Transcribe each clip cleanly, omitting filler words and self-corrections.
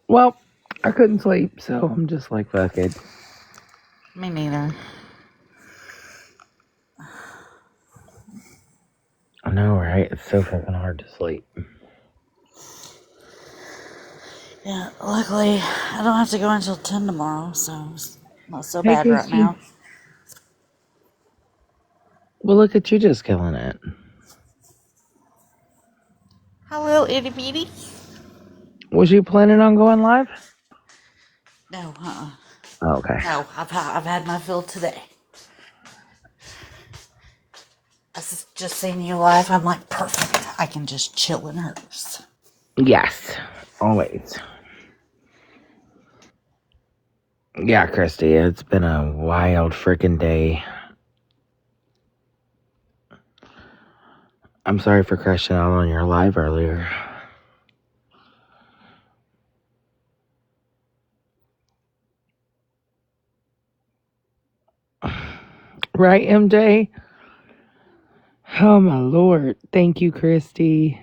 Well, I couldn't sleep, so I'm just like, fuck it. Me neither. I know, right? It's so fucking hard to sleep. Yeah, luckily, I don't have to go until 10 tomorrow, so it's not so Hey, bad right Christy. now. Well, look at you just killing it. Hello, itty bitty. Was you planning on going live? No, Oh, okay. No, I've had my fill today. I just seen you live. I'm like, perfect. I can just chill in hers. Yes, always. Yeah, Christy, it's been a wild freaking day. I'm sorry for crashing out on your live earlier. Right, MJ? Oh, my Lord. Thank you, Christy.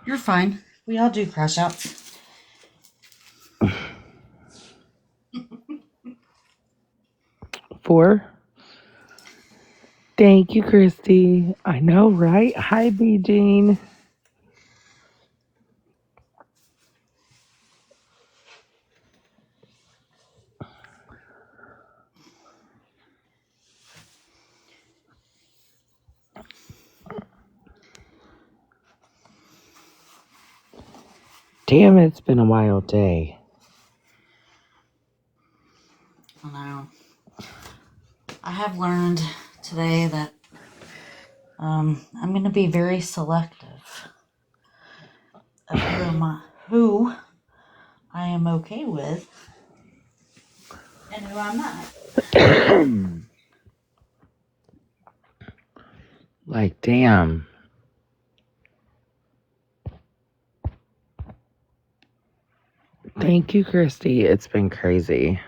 You're fine. We all do crash outs. Four. Thank you, Christy. I know, right? Hi, B. Jean. Damn, it's been a wild day. I know. I have learned today that I'm going to be very selective of who I am okay with and who I'm not. Like, damn. Thank you, Christy. It's been crazy.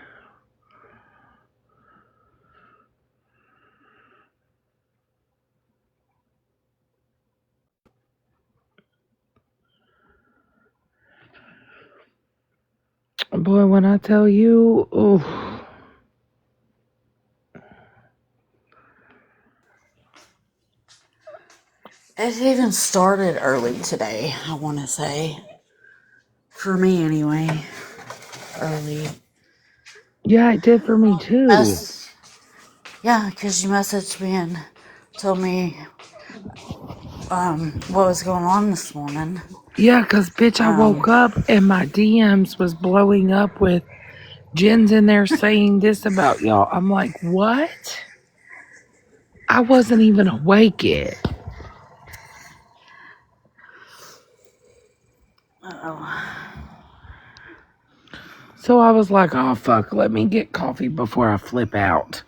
Boy, when I tell you, ooh. It even started early today, I want to say. For me, anyway. Early. Yeah, it did for me, too. Yeah, because you messaged me and told me what was going on this morning. Yeah, because, bitch, I woke up and my DMs was blowing up with Jen's in there saying this about y'all. I'm like, what? I wasn't even awake yet. So I was like, oh, fuck, let me get coffee before I flip out.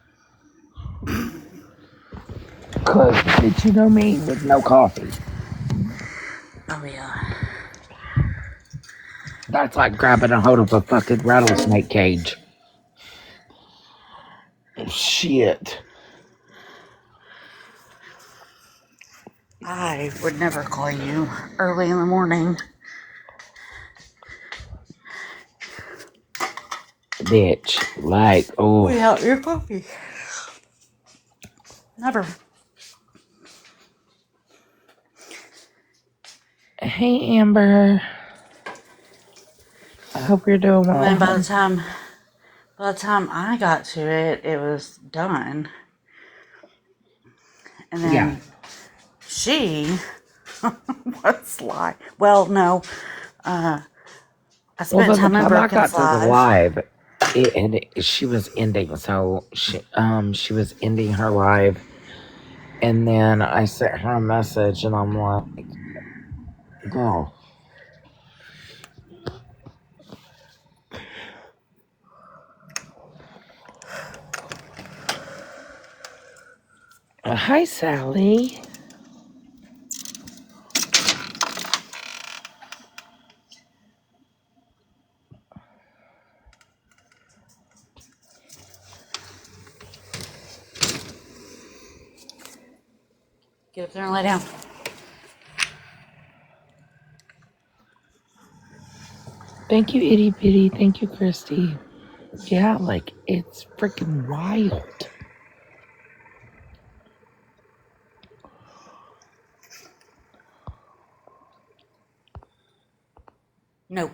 Because, bitch, you know me with no coffee. Oh, yeah. That's like grabbing a hold of a fucking rattlesnake cage. Shit. I would never call you early in the morning. Bitch. Like, oh. Without your coffee. Never. Hey, Amber. I hope you're doing well. And then by the time I got to it, it was done. And then she was like, well, no. I spent Well, by the time in time I got Broken's to the live. live, she was ending. So she was ending her live, and then I sent her a message, and I'm like, "Girl, hi, Sally." Get up there and lay down. Thank you, Itty Bitty. Thank you, Christy. Yeah, like it's freaking wild. No.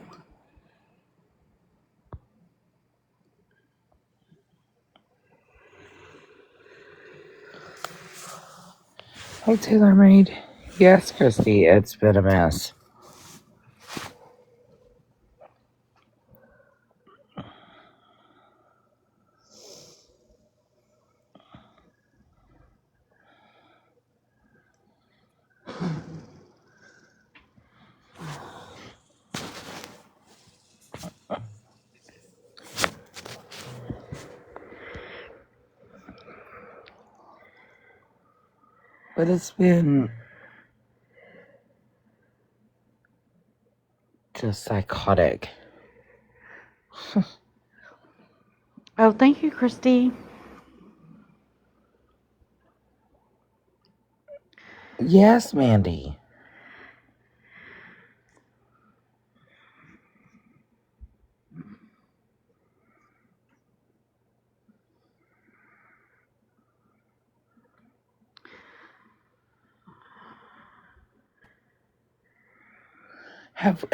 Oh, Taylor Maid. Yes, Christy, it's been a mess. But it's been just psychotic. Oh, thank you, Christy. Yes, Mandy.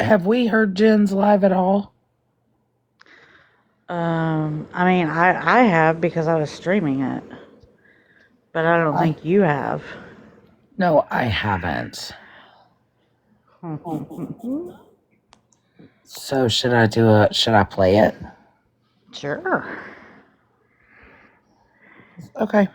Have we heard Jen's live at all? I mean, I have because I was streaming it, but I don't think you have. No, I haven't. So should I play it? Sure. Okay.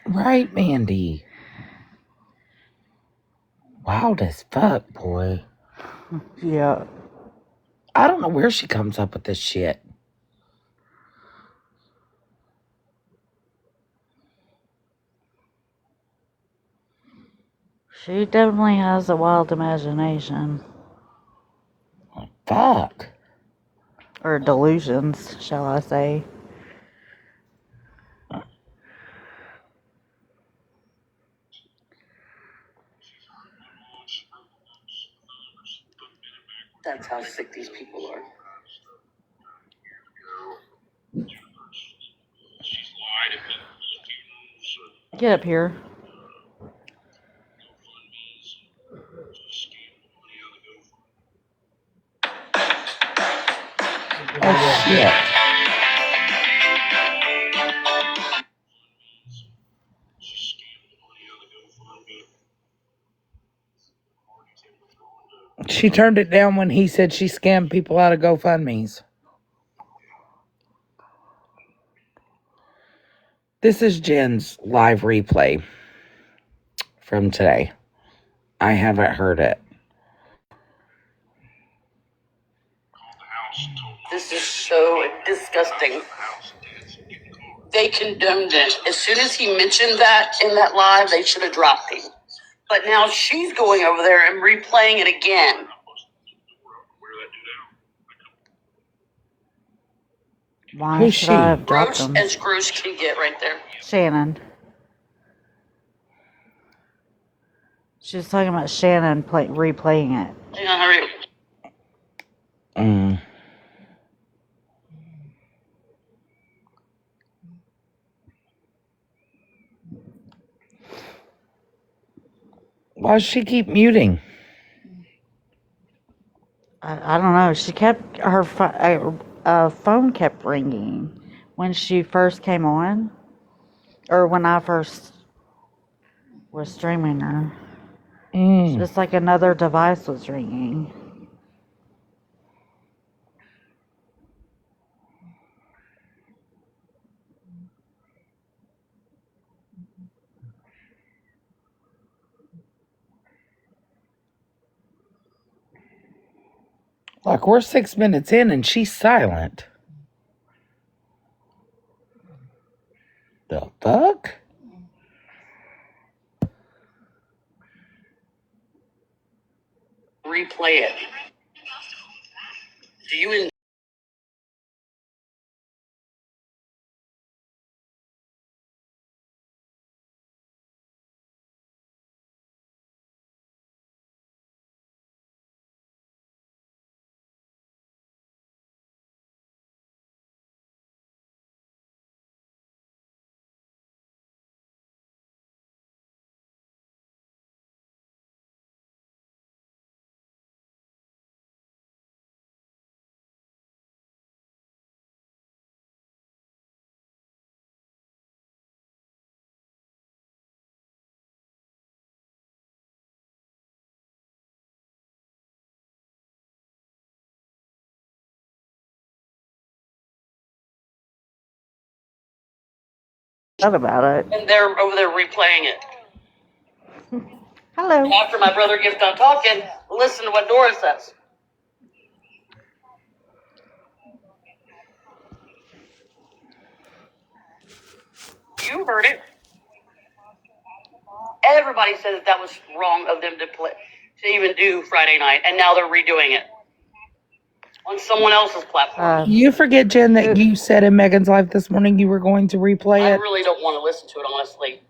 Right, Mandy. Wild as fuck, boy. Yeah. I don't know where she comes up with this shit. She definitely has a wild imagination. Fuck. Or delusions, shall I say. That's how sick these people are. Get up here. Oh, shit. She turned it down when he said she scammed people out of GoFundMe's. This is Jen's live replay from today. I haven't heard it. This is so disgusting. They condoned it. As soon as he mentioned that in that live, they should have dropped him. But now she's going over there and replaying it again. Why Who's should she? I have dropped Gross them? as gross can get right there. Shannon. She was talking about Shannon replaying it. Hang on, hurry. Why does she keep muting? I don't know. She kept her phone kept ringing when she first came on, or when I first was streaming her. Just like another device was ringing. Like, we're 6 minutes in and she's silent. The fuck? Replay it. Do you about it. And they're over there replaying it. Hello. After my brother gets done talking, listen to what Dora says. You heard it. Everybody said that was wrong of them to even do Friday night, and now they're redoing it on someone else's platform. You forget, Jen, that you said in Megan's live this morning you were going to replay I it. really don't want to listen to it, honestly.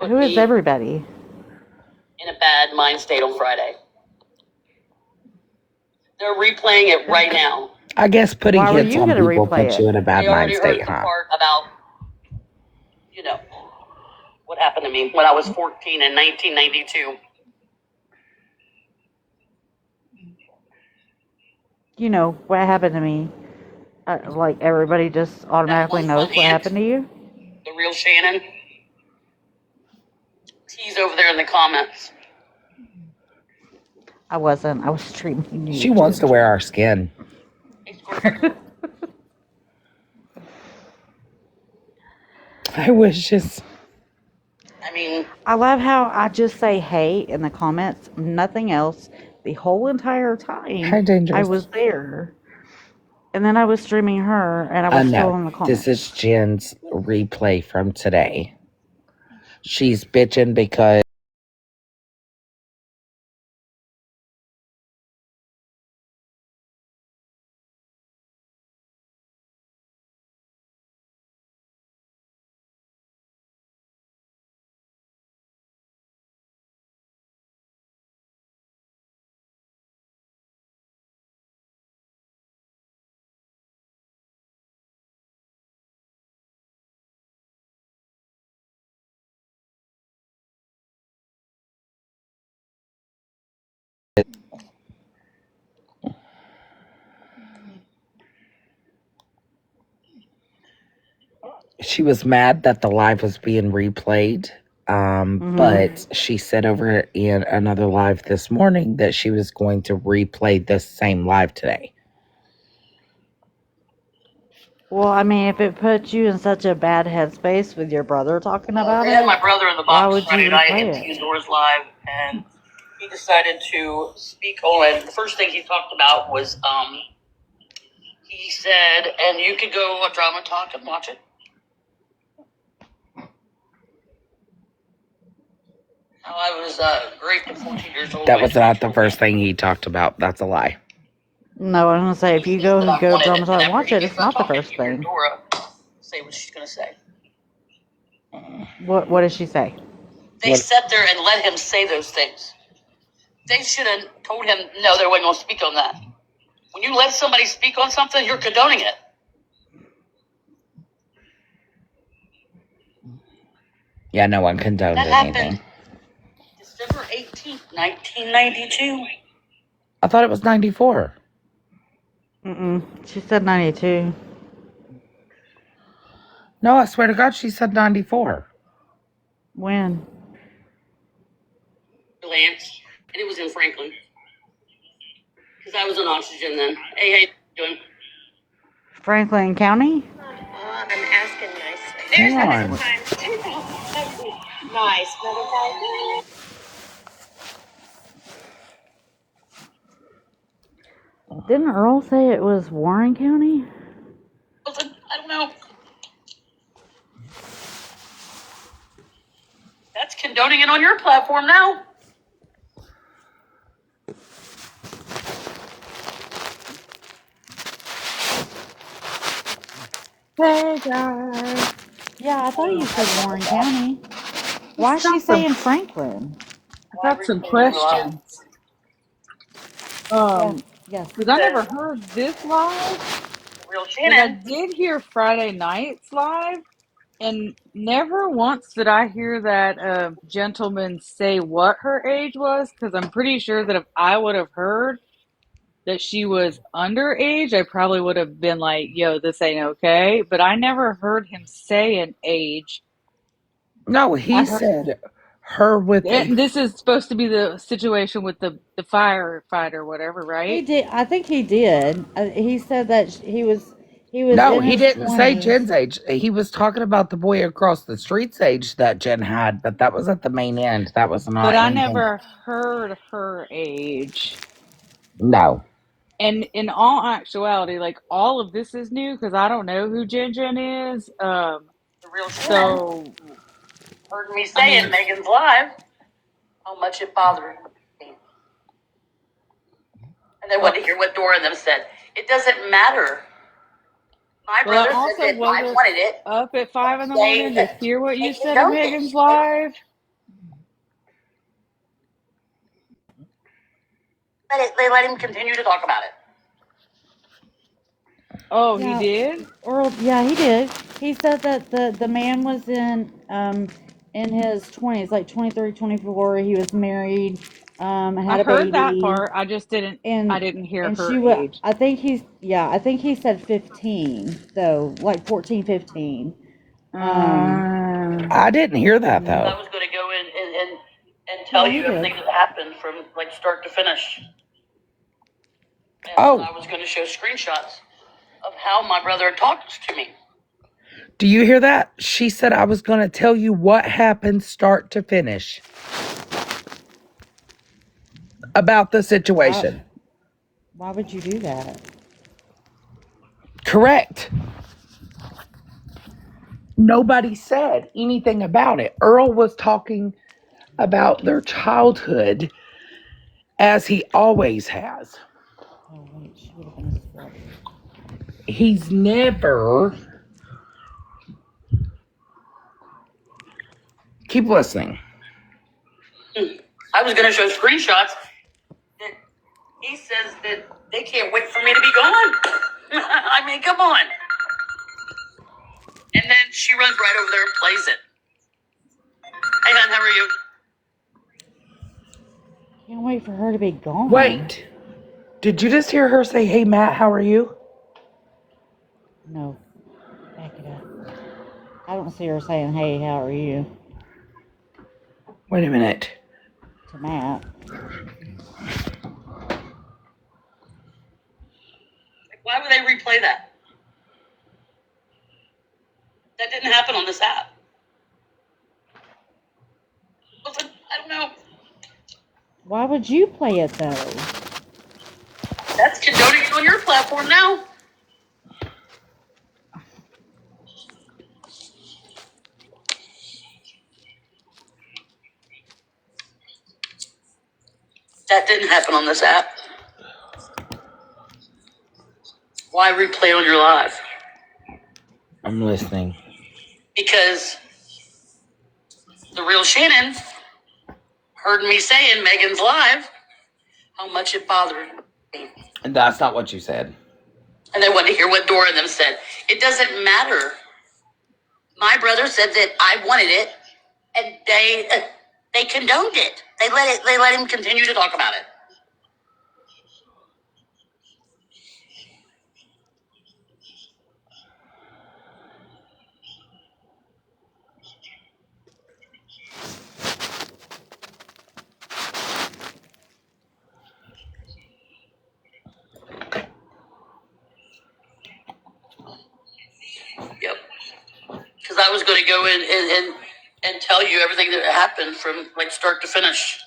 Who is everybody? In a bad mind state on Friday. They're replaying it right now. I guess putting Why were hits you on gonna people replay puts it? you in a bad They mind already state, heard the huh? part about, what happened to me when I was 14 in 1992. You know what happened to me? Like everybody just automatically That knows one what aunt, happened to you. The real Shannon. He's over there in the comments. I wasn't. I was streaming you. She wants to wear our skin. I wish just. I love how I just say hey in the comments, nothing else, the whole entire time. Hi, Dangerous. I was there. And then I was streaming her, and I was still in the comments. This is Jen's replay from today. She's bitching because she was mad that the live was being replayed. But she said over in another live this morning that she was going to replay this same live today. Well, I mean, if it puts you in such a bad headspace with your brother talking about I had it, my brother in the why box would Friday you night replay and it? Dora's live, and he decided to speak on. The first thing he talked about was he said, and you could go on Drama Talk and watch it. How I was raped at 14 years old. That was not the first thing he talked about. That's a lie. No, I'm gonna say if you go Drama Talk and watch it, it's not the first thing. Dora say what she's gonna say. What does she say? They sat there and let him say those things. They should have told him, no, they weren't going to speak on that. When you let somebody speak on something, you're condoning it. Yeah, no one condoned That anything. happened December 18th, 1992. I thought it was 94. She said 92. No, I swear to God, she said 94. When? Lance, and it was in Franklin. Because I was on oxygen then. Hey, how you doing? Franklin County? I'm asking nicely. There's another time. Nice. Another time. Didn't Earl say it was Warren County? I don't know. That's condoning it on your platform now. Hey, guys. Yeah, I thought you said Warren County. Why is she saying Franklin? I got some questions. Yes. Because I never heard this live. Real But I Shannon. did hear Friday night's live, and never once did I hear that gentleman say what her age was. Because I'm pretty sure that if I would have heard that she was underage, I probably would have been like, "Yo, this ain't okay." But I never heard him say an age. No, he said her with And this is supposed to be the situation with the firefighter, whatever, right? He did. I think he did. He said that he He was No, in he his didn't say 20s. Jen's age. He was talking about the boy across the street's age that Jen had, but that was at the main end. That was not But I anything. never heard her age. No. And in all actuality, like all of this is new because I don't know who Jen is. The real Shannon So heard me I say in mean, Megan's live how much it bothered me. And they wanted to hear what Dora and them said. It doesn't matter. My well, I brother said also that I wasn't wanted it. up at 5 in the They morning to hear what they you said in condoned it. Megan's live. They let him continue to talk about it. Oh, Yeah, he did? Earl. Yeah, he did. He said that the man was in his 20s, like 23, 24. He was married, I had a heard that baby, part. I just didn't. I and didn't hear and her she would. age. I think he said 15 though, like 14, 15. I didn't hear that, Yeah. I though. was going to go in and tell Yeah, he you did. everything that happened from like start to finish. And Oh. I was going to show screenshots of how my brother talked to me. Do you hear that? She said I was going to tell you what happened start to finish about the situation. Why would you do that? Correct. Nobody said anything about it. Earl was talking about their childhood as he always has. Oh wait, she would have been asleep. He's never. Keep listening. I was going to show screenshots that he says that they can't wait for me to be gone. I mean, come on. And then she runs right over there and plays it. Hey, hon, how are you? Can't wait for her to be gone. Wait. Did you just hear her say, "Hey, Matt, how are you"? No. Back it up. I don't see her saying, "Hey, how are you?" Wait a minute. to Matt. Why would they replay that? That didn't happen on this app. I don't know. Why would you play it though? That's condoning it on your platform now. That didn't happen on this app. Why replay on your live? I'm listening. Because the real Shannon heard me say in Megan's live how much it bothered me. And that's not what you said. And they wanted to hear what Dora and them said. It doesn't matter. My brother said that I wanted it, and they condoned it. They let him continue to talk about it. Yep. Because I was going to go in and tell you everything that happened from like start to finish.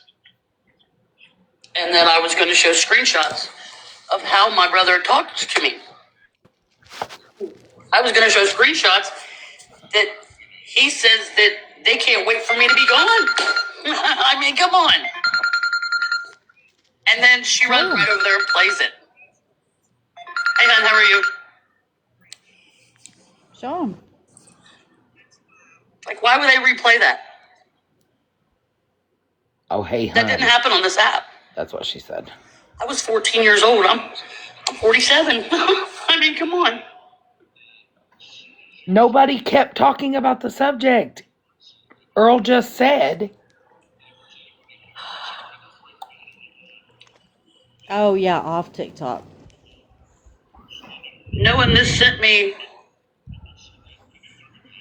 And then I was going to show screenshots of how my brother talked to me. I was going to show screenshots that he says that they can't wait for me to be gone. I mean, come on. And then she runs right over there and plays it. Hey, hon, how are you? Show him. Like, why would they replay that? Oh, hey, That hon. didn't happen on this app. That's what she said. I was 14 years old. I'm 47. I mean, come on. Nobody kept talking about the subject. Earl just said. Oh yeah, off TikTok. Knowing this sent me,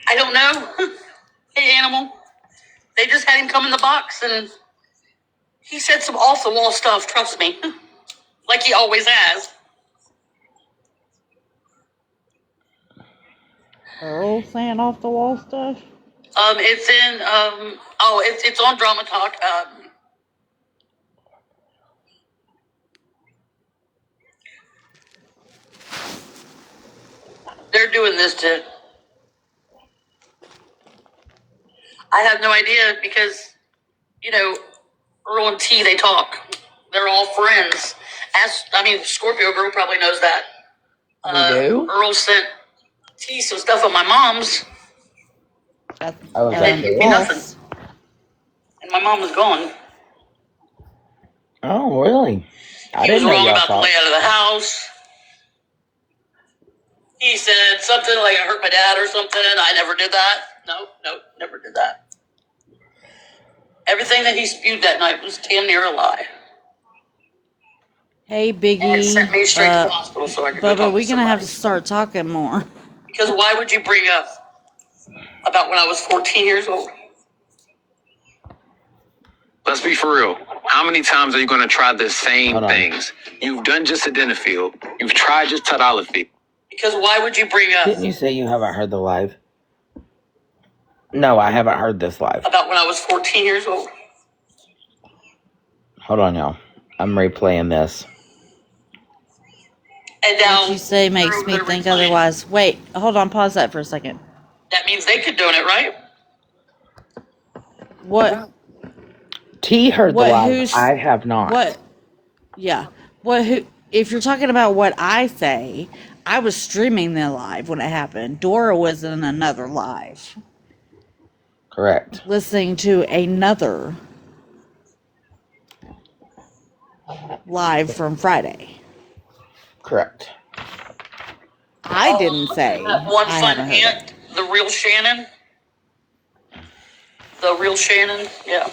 I don't know. Hey, animal. They just had him come in the box and he said some off the wall stuff, trust me. Like he always has. Earl saying off the wall stuff? It's in it's on Drama Talk. They're doing this to. I have no idea because, Earl and T, they talk. They're all friends. Scorpio Girl probably knows that. We do? Earl sent T some stuff on my mom's, That's Oh, and then gave me nothing. false. And my mom was gone. Oh, really? I He was didn't know wrong y'all about the talked. layout of the house. He said something like I hurt my dad or something. I never did that. Nope, never did that. Everything that he spewed that night was damn near a lie. Hey, And it Biggie. sent me straight to the hospital so I could go Bubba, talk we're to gonna have to somebody. start talking more. Because why would you bring up about when I was 14 years old? Let's be for real. How many times are you going to try the same things? You've done just Sildenafil. You've tried just Tadalafil. Because why would you bring up Didn't you say you haven't heard the live? No, I haven't heard this live. about when I was 14 years old? Hold on, y'all. I'm replaying this. And now What you say makes me think otherwise. Wait, hold on, pause that for a second. that means they could donate, right? What? T heard the What? live. Who's? I have not. What? Yeah. What? Who? If you're talking about what I say, I was streaming the live when it happened. Dora was in another live, Correct. listening to another live from Friday. Correct. I didn't say That one I fun haven't heard aunt, the real Shannon. The real Shannon, yeah.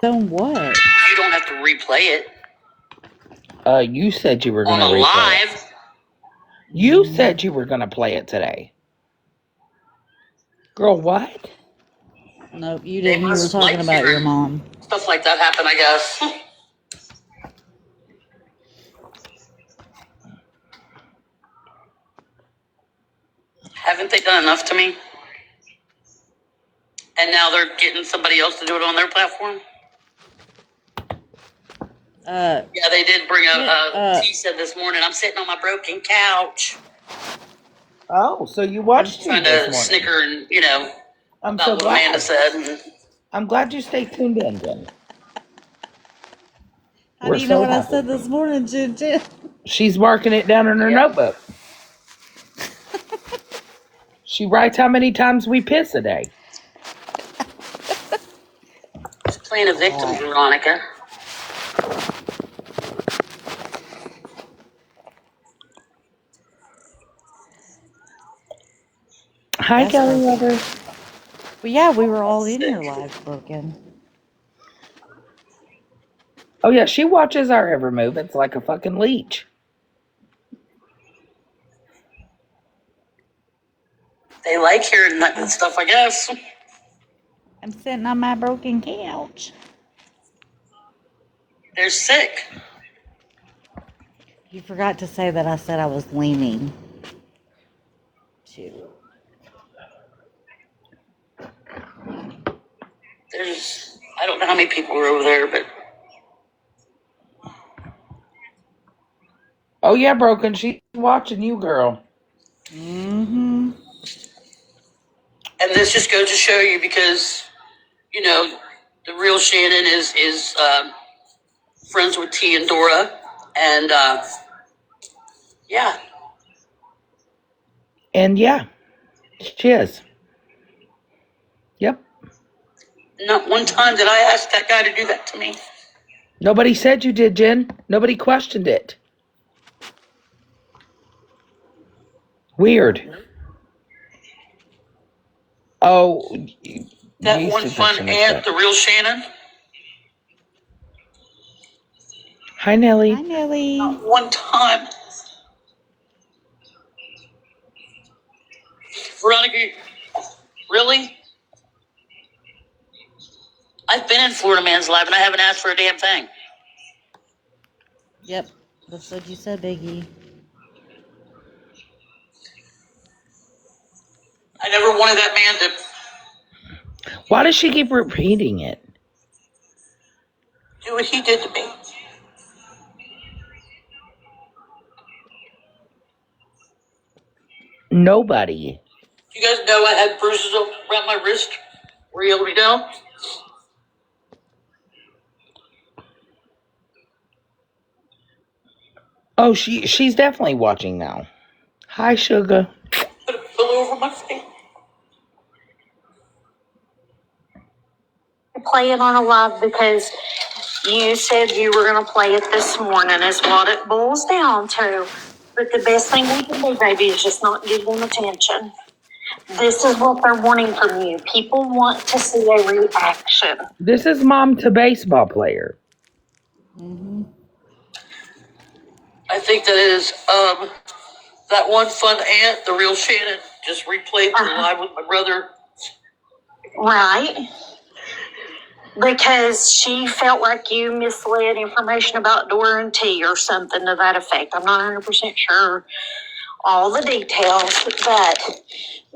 So what? You don't have to replay it You said you were on going a to replay live. it. You said you were going to play it today. Girl, what? Nope, you They didn't. You were must talking like about your hearing mom. stuff like that happen, I guess. Haven't they done enough to me? And now they're getting somebody else to do it on their platform? Yeah, they did bring up, T said this morning, I'm sitting on my broken couch. Oh, so you watched Trying me this to morning. snicker and, I'm about so what glad. Amanda said. And I'm glad you stayed tuned in, Jen. How do you know what I said this morning, Jen? She's marking it down in her notebook. She writes how many times we piss a day. she's playing a victim, Veronica. Hi, That's Kelly perfect. Lover. But yeah, we were all in your live broken. Oh, yeah, she watches our every move. It's like a fucking leech. They like hearing that stuff, I guess. I'm sitting on my broken couch. They're sick. You forgot to say that I said I was leaning. Too. I don't know how many people were over there, but Oh, yeah, Broken. She's watching you, girl. Mm-hmm. And this just goes to show you because, you know, the real Shannon is friends with T and Dora. And, yeah. And yeah, she is. Yep. Not one time did I ask that guy to do that to me. Nobody said you did, Jen. Nobody questioned it. Weird. Oh, That yeast one fun infection. aunt, the real Shannon. Hi, Nellie. Hi, Nellie. Not one time. Veronica, really? I've been in Florida Man's Live and I haven't asked for a damn thing. Yep, that's what you said, Biggie. I never wanted that man to Why does she keep repeating it? do what he did to me. Nobody. You guys know I had bruises around my wrist. Were you able to know? Oh, she's definitely watching now. Hi, Sugar. Put a pillow over my face. Play it on a live because you said you were going to play it this morning is what it boils down to. But the best thing we can do, baby, is just not give them attention. This is what they're wanting from you. People want to see a reaction. This is mom to baseball player. Mm-hmm. I think that is that one fun aunt, the real Shannon, just replayed the live with my brother. Right. Because she felt like you misled information about Dora and T or something to that effect. I'm not 100% sure all the details, but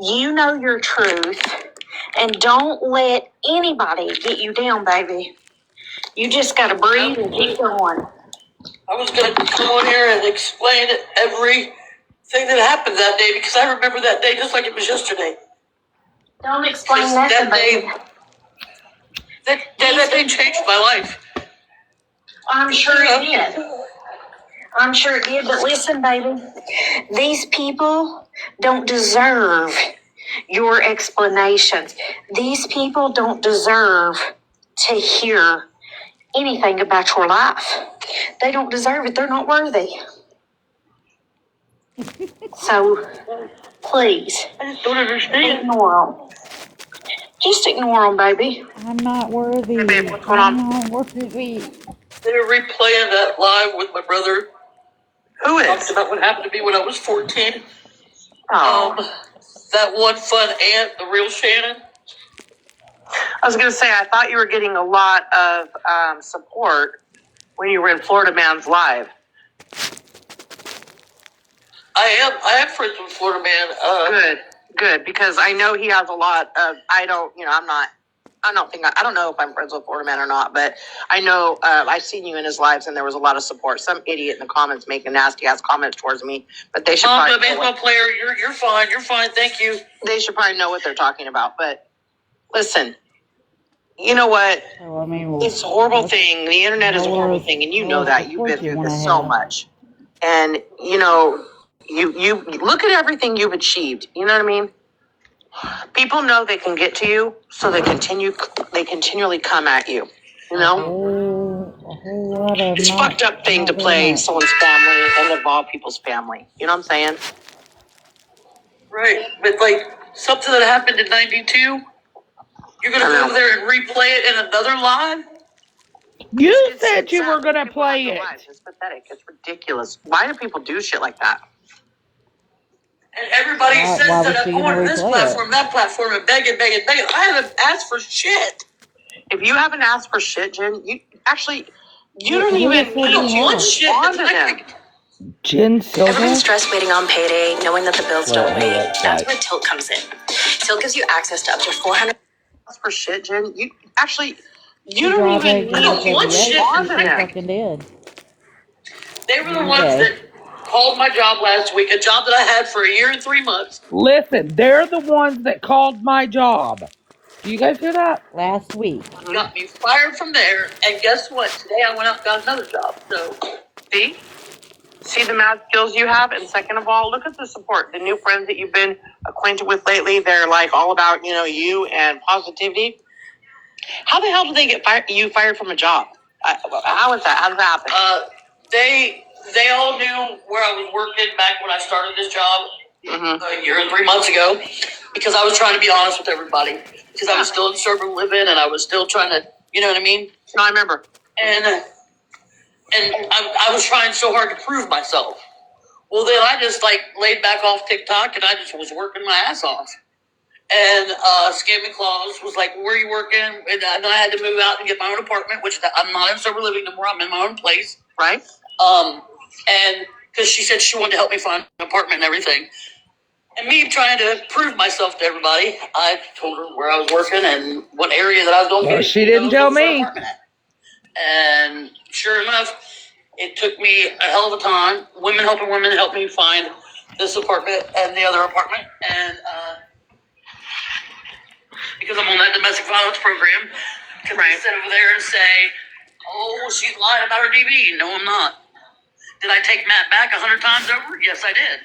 you know your truth and don't let anybody get you down, baby. You just got to breathe and keep going. I was going to come on here and explain everything that happened that day because I remember that day just like it was yesterday. Don't explain nothing, baby. That day changed my life. I'm sure it did. I'm sure it did, but listen, baby. These people don't deserve your explanations. These people don't deserve to hear anything about your life. They don't deserve it. They're not worthy. So, please, I just don't understand. ignore them. Just ignore them, baby. I'm not worthy. Hey, babe, what's going on? I'm not worthy. They were replaying that live with my brother. Who is? Talked about what happened to me when I was 14. That one fun aunt, the real Shannon. I was going to say, I thought you were getting a lot of support when you were in Florida Man's Live. I am friends with Florida Man. Good, because I know he has a lot of. I don't know if I'm friends with Florida Man or not, but I know I've seen you in his lives, and there was a lot of support. Some idiot in the comments making nasty ass comments towards me, but they should. Mom, the baseball player, you're fine. You're fine. Thank you. They should probably know what they're talking about. But listen, you know what? So, I mean, It's a horrible thing. The internet is a horrible thing, and you know that. You've been through this so much, and you know you look at everything you've achieved. You know what I mean? People know they can get to you, so they continually come at you. You know, a whole lot of it's a fucked up thing to play someone's family and involve people's family. You know what I'm saying? Right, but like something that happened in '92, you're gonna go over there and replay it in another live. You said you were gonna play it. It's pathetic. It's ridiculous. Why do people do shit like that? And everybody says that I'm going to this platform, that platform, and begging. I haven't asked for shit. If you haven't asked for shit, Jen, you don't even want shit. Jen Silver. Everyone's stressed waiting on payday, knowing that the bills don't wait. That's where Tilt comes in. Tilt gives you access to up to 400. Ask for shit, Jen. You don't even want shit. Fucking did. They were the ones that called my job last week, a job that I had for a year and 3 months. Listen, they're the ones that called my job. Do you guys hear that? Last week. Got me fired from there, and guess what? Today I went out and got another job. So, See the mad skills you have, and second of all, look at the support. The new friends that you've been acquainted with lately, they're like all about, you and positivity. How the hell did they get fired from a job? How is that? How does that happen? they all knew where I was working back when I started this job a year and 3 months ago, because I was trying to be honest with everybody, because I was still in sober living and I was still trying to, you know what I mean? No, I remember. And I was trying so hard to prove myself. Well, then I just laid back off TikTok and I just was working my ass off. And Scammy Claus was like, "Where are you working?" And then I had to move out and get my own apartment, which I'm not in sober living anymore. I'm in my own place. Right. And because she said she wanted to help me find an apartment and everything. And me trying to prove myself to everybody, I told her where I was working and what area that I was going to Well, she didn't tell me. And sure enough, it took me a hell of a time. Women helping women helped me find this apartment and the other apartment. And because I'm on that domestic violence program, can I sit over there and say, "Oh, she's lying about her DV"? No, I'm not. Did I take Matt back 100 times over? Yes, I did.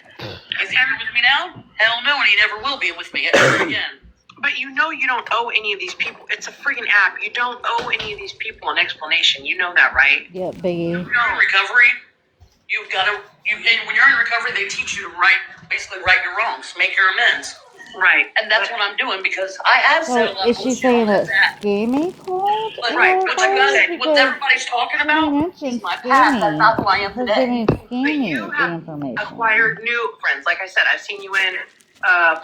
Is he with me now? Hell no, and he never will be with me ever again. But you don't owe any of these people. It's a freaking app. You don't owe any of these people an explanation. You know that, right? Yeah, Biggie. When you're in recovery, you've got to. And when you're in recovery, they teach you to basically right your wrongs, make your amends. Right. And that's what I'm doing, because I have So settled up. is she saying that Scammy called? But what everybody's talking about is my past. That's not who I am today. But you have acquired new friends. Like I said, I've seen you in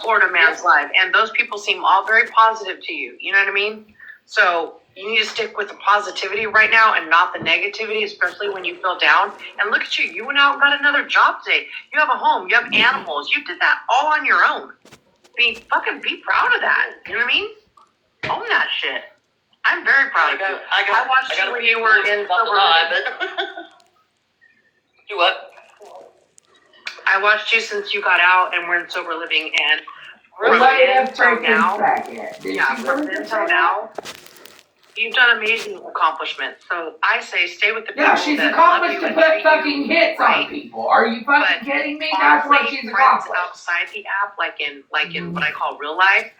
Florida Man's Live, and those people seem all very positive to you. You know what I mean? So you need to stick with the positivity right now and not the negativity, especially when you feel down. And look at you. You went out and got another job today. You have a home. You have animals. You did that all on your own. Be proud of that. You know what I mean? Own that shit. I'm very proud of you. I watched you when you were in sober living. Do what? I watched you since you got out and we're in sober living, and from then until now, you've done amazing accomplishments. So I say stay with the people. Yeah, she's accomplished to put fucking hits on people. Are you fucking kidding me? That's what she's accomplished. Outside the app, like in what I call real life,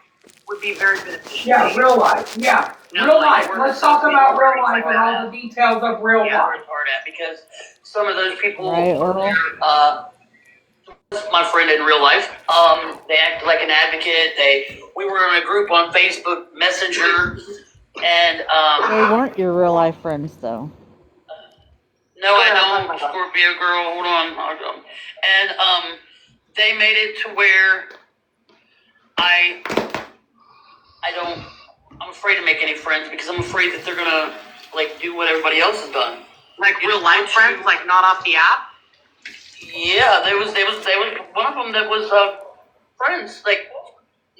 would be very beneficial. Yeah, real life. Yeah, real life. Let's talk about real life and all the details of real life. Because some of those people, Right, my friend in real life, they acted like an advocate. We were in a group on Facebook Messenger, and they weren't your real life friends though. No, I don't. Scorpio girl, hold on. And they made it to where I'm afraid to make any friends, because I'm afraid that they're gonna do what everybody else has done. Like real life friends, like not off the app. Yeah, there was one of them that was friends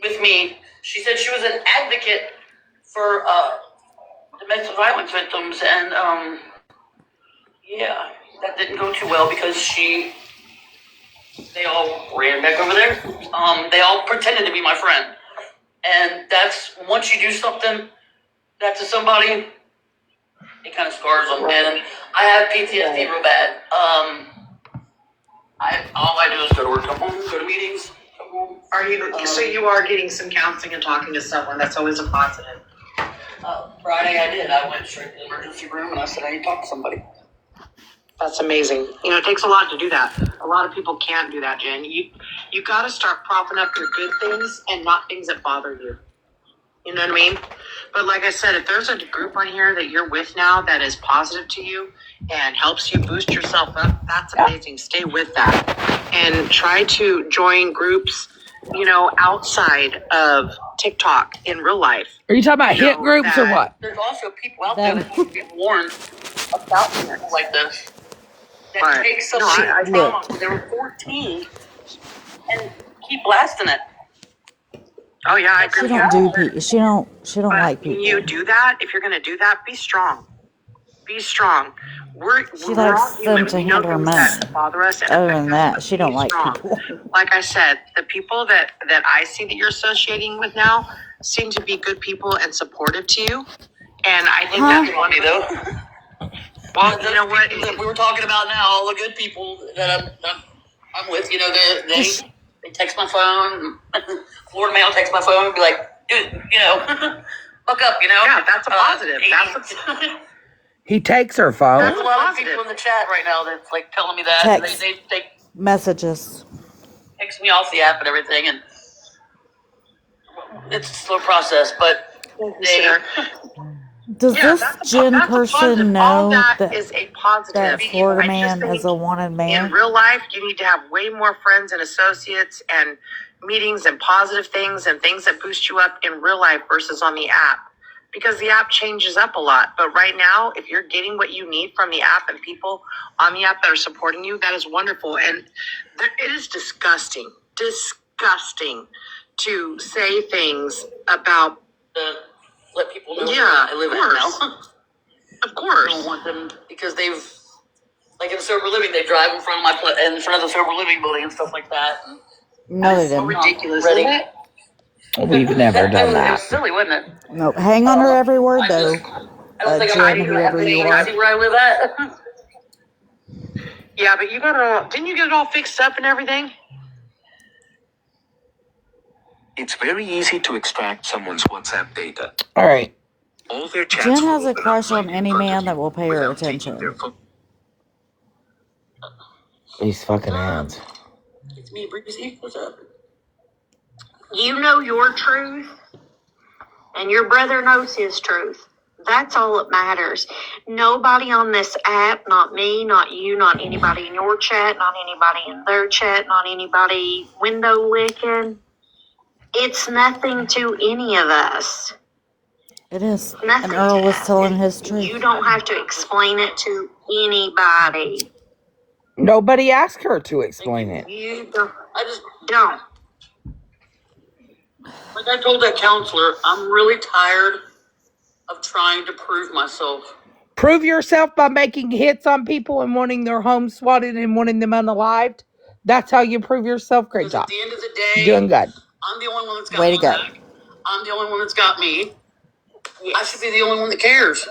with me. She said she was an advocate for domestic violence victims, and yeah, that didn't go too well, because they all ran back over there. They all pretended to be my friend, and that's, once you do something that to somebody, it kind of scars them. And I have PTSD real bad. All I do is go to work, come home, go to meetings, come home. So you are getting some counseling and talking to someone. That's always a positive. Friday I did. I went straight to the emergency room and I said I need to talk to somebody. That's amazing. It takes a lot to do that. A lot of people can't do that, Jen. You got to start propping up your good things and not things that bother you. You know what I mean? But like I said, if there's a group on here that you're with now that is positive to you and helps you boost yourself up, that's amazing. Stay with that. And try to join groups, outside of TikTok in real life. Are you talking about hit groups or what? There's also people out there that need to be warned about things like this. That take some trauma when they were 14 and keep blasting it. Oh yeah, I agree. She don't like people. When you do that, if you're going to do that, be strong. Be strong. We're likes all them human. to We know hand her things money. that bother us and Other affect than that, us. she Be don't like strong. people. Like I said, the people that I see that you're associating with now seem to be good people and supportive to you. And I think that's funny though. Well, you know what? That we were talking about now, all the good people that I'm with, you know, they text my phone. Florida Mail texts my phone and be like, dude, you know, fuck up, you know? Yeah, that's a positive. He takes her phone. There's a lot of people in the chat right now that's like telling me that. Text. They Messages. text me off the app and everything, and it's a slow process, but Does this Jen person know that is a positive. that Florida I just man is a wanted in man? real life, you need to have way more friends and associates and meetings and positive things and things that boost you up in real life versus on the app. Because the app changes up a lot. But right now, if you're getting what you need from the app and people on the app that are supporting you, that is wonderful. And it is disgusting to say things about let people know yeah, I live of in course. now. Of course. I don't want them because they've like in sober living, they drive in front of in front of the sober living building and stuff like that. No, they So didn't. ridiculous, Ready? isn't it? We've never done It that. was silly, wasn't it? No, hang on her every word, though. I don't think Jen, I'm whoever you I are. see where I live at. Yeah, but you got it all. Didn't you get it all fixed up and everything? It's very easy to extract someone's WhatsApp data. All right. All their chats Jen will has a open up crush right on in any front of man you that will pay her without taking their attention. phone. These fucking ads. It's me, Breezy. What's up? You know your truth, and your brother knows his truth. That's all that matters. Nobody on this app, not me, not you, not anybody in your chat, not anybody in their chat, not anybody window licking. It's nothing to any of us. It is. Nothing And Earl to was us. telling his truth. You don't have to explain it to anybody. Nobody asked her to explain it. You don't. I just Don't. like I told that counselor, I'm really tired of trying to prove myself. Prove yourself by making hits on people and wanting their homes swatted and wanting them unalived. That's how you prove yourself. Great Because job. at the end of the day, Doing good. I'm the only one that's got Way to my go. back. I'm the only one that's got me. I should be the only one that cares.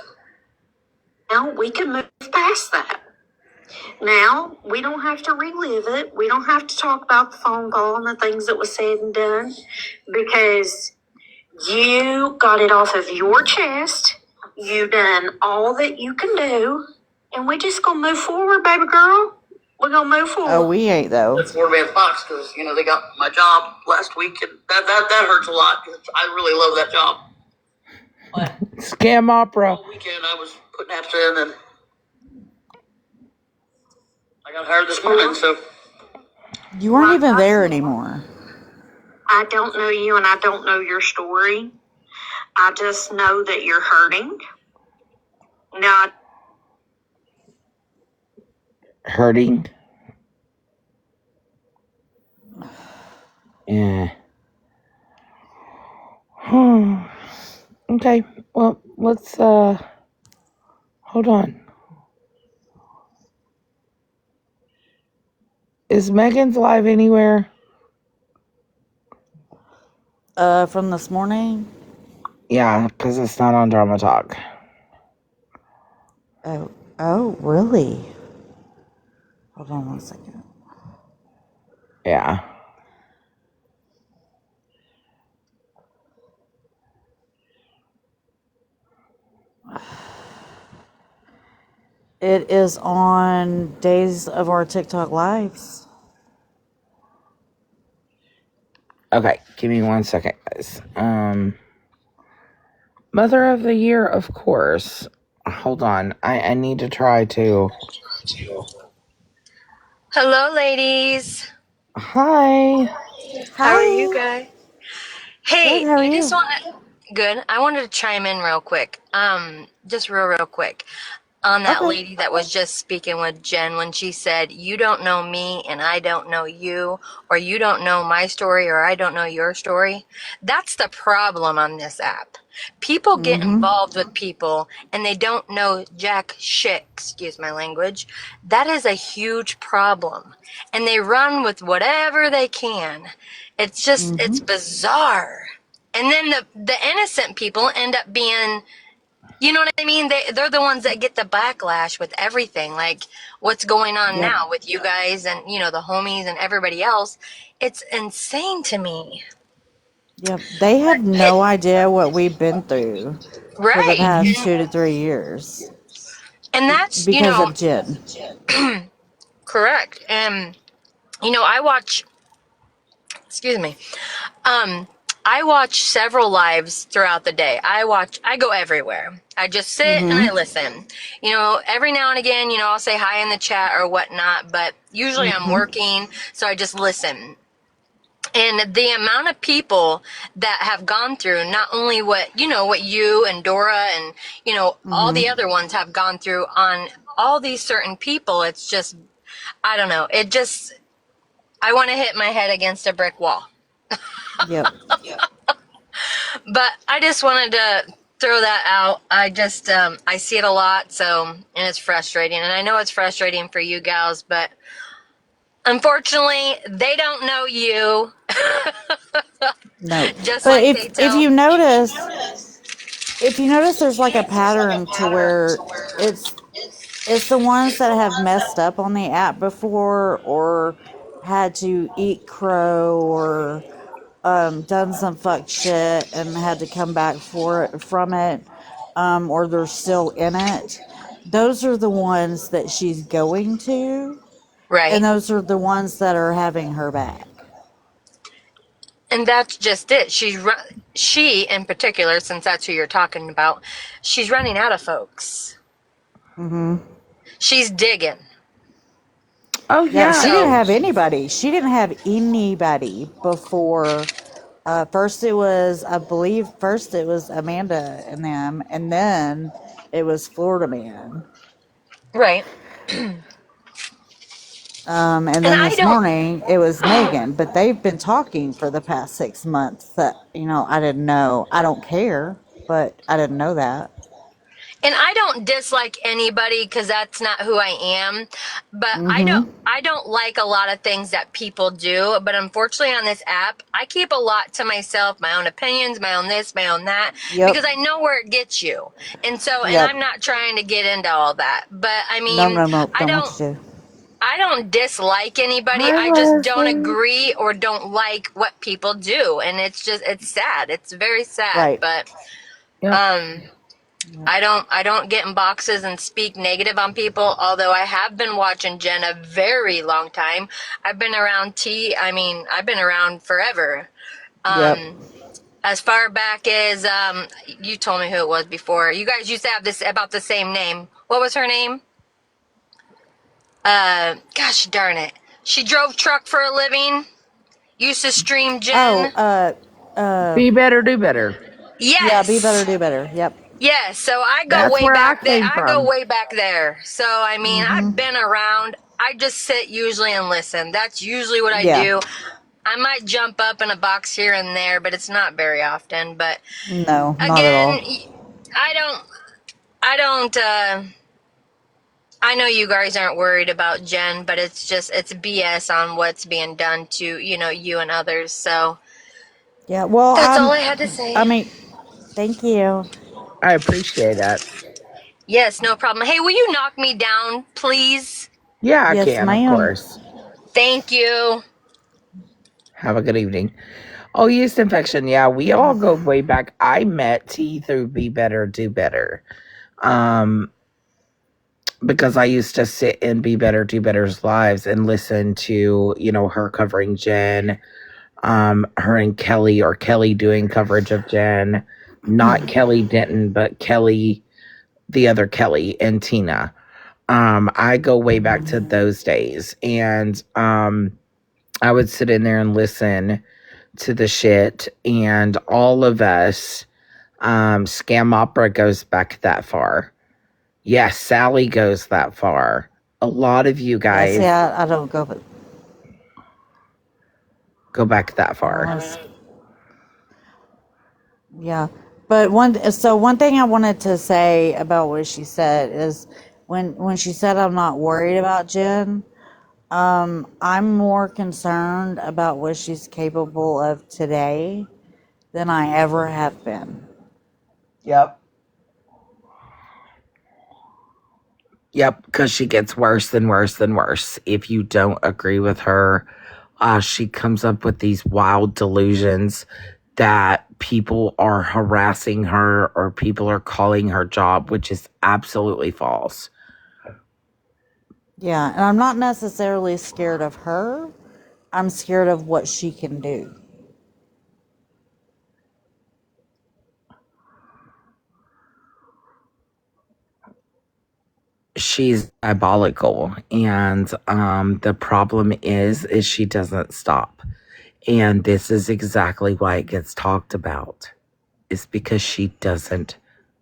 Now we can move past that. Now we don't have to relive it. We don't have to talk about the phone call and the things that was said and done because you got it off of your chest. You done all that you can do, and we just gonna move forward, baby girl. We're gonna move forward. Oh, we ain't, though. That's Florida Man Fox because they got my job last week and that hurts a lot because I really love that job. But Scam opera. all weekend I was putting apps in and I got hired this morning, so You weren't even there anymore. I don't know you, and I don't know your story. I just know that you're hurting. Now, Hurting. Yeah. Okay. Well, let's hold on. Is Megan's live anywhere? From this morning? Yeah, because it's not on Drama Talk. Oh, really? Hold on 1 second. Yeah. It is on days of our TikTok lives. Okay, give me 1 second, guys. Mother of the Year, of course. Hold on. I need to try to. Hello, ladies. Hi. How are you guys? Hey, Good, how are I you? just want to. Good. I wanted to chime in real quick. Just real quick. on that Okay. lady that was just speaking with Jen when she said, "You don't know me and I don't know you, or you don't know my story or I don't know your story." That's the problem on this app. People get involved with people and they don't know jack shit, excuse my language. That is a huge problem. And they run with whatever they can. It's just, it's bizarre. And then the innocent people end up being, you know what I mean? They're the ones that get the backlash with everything. Like what's going on Yep. now with you guys and, you know, the homies and everybody else. It's insane to me. Yep. They have no idea what we've been through for the Right. past 2 to 3 years And that's, you because know, of Jen. correct. And, you know, excuse me. I watch several lives throughout the day. I go everywhere. I just sit and I listen. You know, every now and again, you know, I'll say hi in the chat or whatnot, but usually I'm working, so I just listen. And the amount of people that have gone through not only what you and Dora and, you know, all the other ones have gone through on all these certain people, it's just, I don't know. I want to hit my head against a brick wall. Yep. But I just wanted to throw that out. I see it a lot, and it's frustrating. And I know it's frustrating for you gals, but unfortunately, they don't know you. No. Just But like they if tell. you notice, there's like a pattern to where it's the ones that have messed up on the app before or had to eat crow or done some fuck shit and had to come back from it, or they're still in it. Those are the ones that she's going to, and Right. those are the ones that are having her back. And that's just it. She, in particular, since that's who you're talking about, she's running out of folks. She's digging. Oh Yeah, she yeah. didn't have anybody. She didn't have anybody before. First it was Amanda and them, and then it was Florida Man. Right. And And then I this don't. morning it was Megan, but they've been talking for the past 6 months that, I didn't know. I don't care, but I didn't know that. And I don't dislike anybody because that's not who I am. But I don't like a lot of things that people do. But unfortunately on this app, I keep a lot to myself, my own opinions, my own this, my own that, Yep. because I know where it gets you. And so, and Yep. I'm not trying to get into all that. But I No, mean, no, no. I Don't want don't, you to. I don't dislike anybody. Hi, I just don't Leslie. agree or don't like what people do. And it's sad. It's very sad. Right. But, Yep. I don't get in boxes and speak negative on people, although I have been watching Jen a very long time. I've been around I've been around forever. Yep. As far back as, you told me who it was before. You guys used to have this about the same name. What was her name? Gosh darn it. She drove truck for a living. Used to stream Jen. Be better, do better. Yes. Yeah, be better, do better. Yep. Yes, so I go That's way where I back there. came I go from. way back there. So I mean, I've been around. I just sit usually and listen. That's usually what I Yeah. do. I might jump up in a box here and there, but it's not very often. But No, not at all. again, I don't, I know you guys aren't worried about Jen, but it's BS on what's being done to, you and others. So Yeah, well, that's all I had to say. Thank you. I appreciate that. Yes, no problem. Hey, will you knock me down, please? Yeah, I Yes, can, of ma'am. course. Thank you. Have a good evening. Oh, yeast infection. Yeah, we all go way back. I met T through Be Better, Do Better. Because I used to sit in Be Better, Do Better's lives and listen to, her covering Jen, her and Kelly, or Kelly doing coverage of Jen. Not Kelly Denton, but Kelly, the other Kelly, and Tina. I go way back to those days. And I would sit in there and listen to the shit. And all of us, Scam Opera goes back that far. Yes, Sally goes that far. A lot of you guys I don't go, but go back that far. yeah. But one thing I wanted to say about what she said is when she said I'm not worried about Jen, I'm more concerned about what she's capable of today than I ever have been. Yep. Yep, because she gets worse and worse and worse. If you don't agree with her, she comes up with these wild delusions that people are harassing her or people are calling her job, which is absolutely false. Yeah, and I'm not necessarily scared of her. I'm scared of what she can do. She's diabolical, and the problem is she doesn't stop. And this is exactly why it gets talked about. It's because she doesn't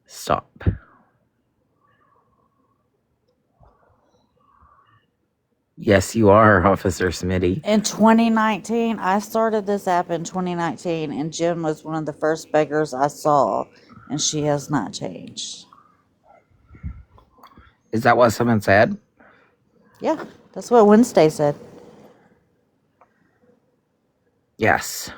stop. Yes, you are, Officer Smitty. In 2019, I started this app in 2019, and Jen was one of the first beggars I saw, and she has not changed. Is that what someone said? Yeah, that's what Wednesday said. Yes.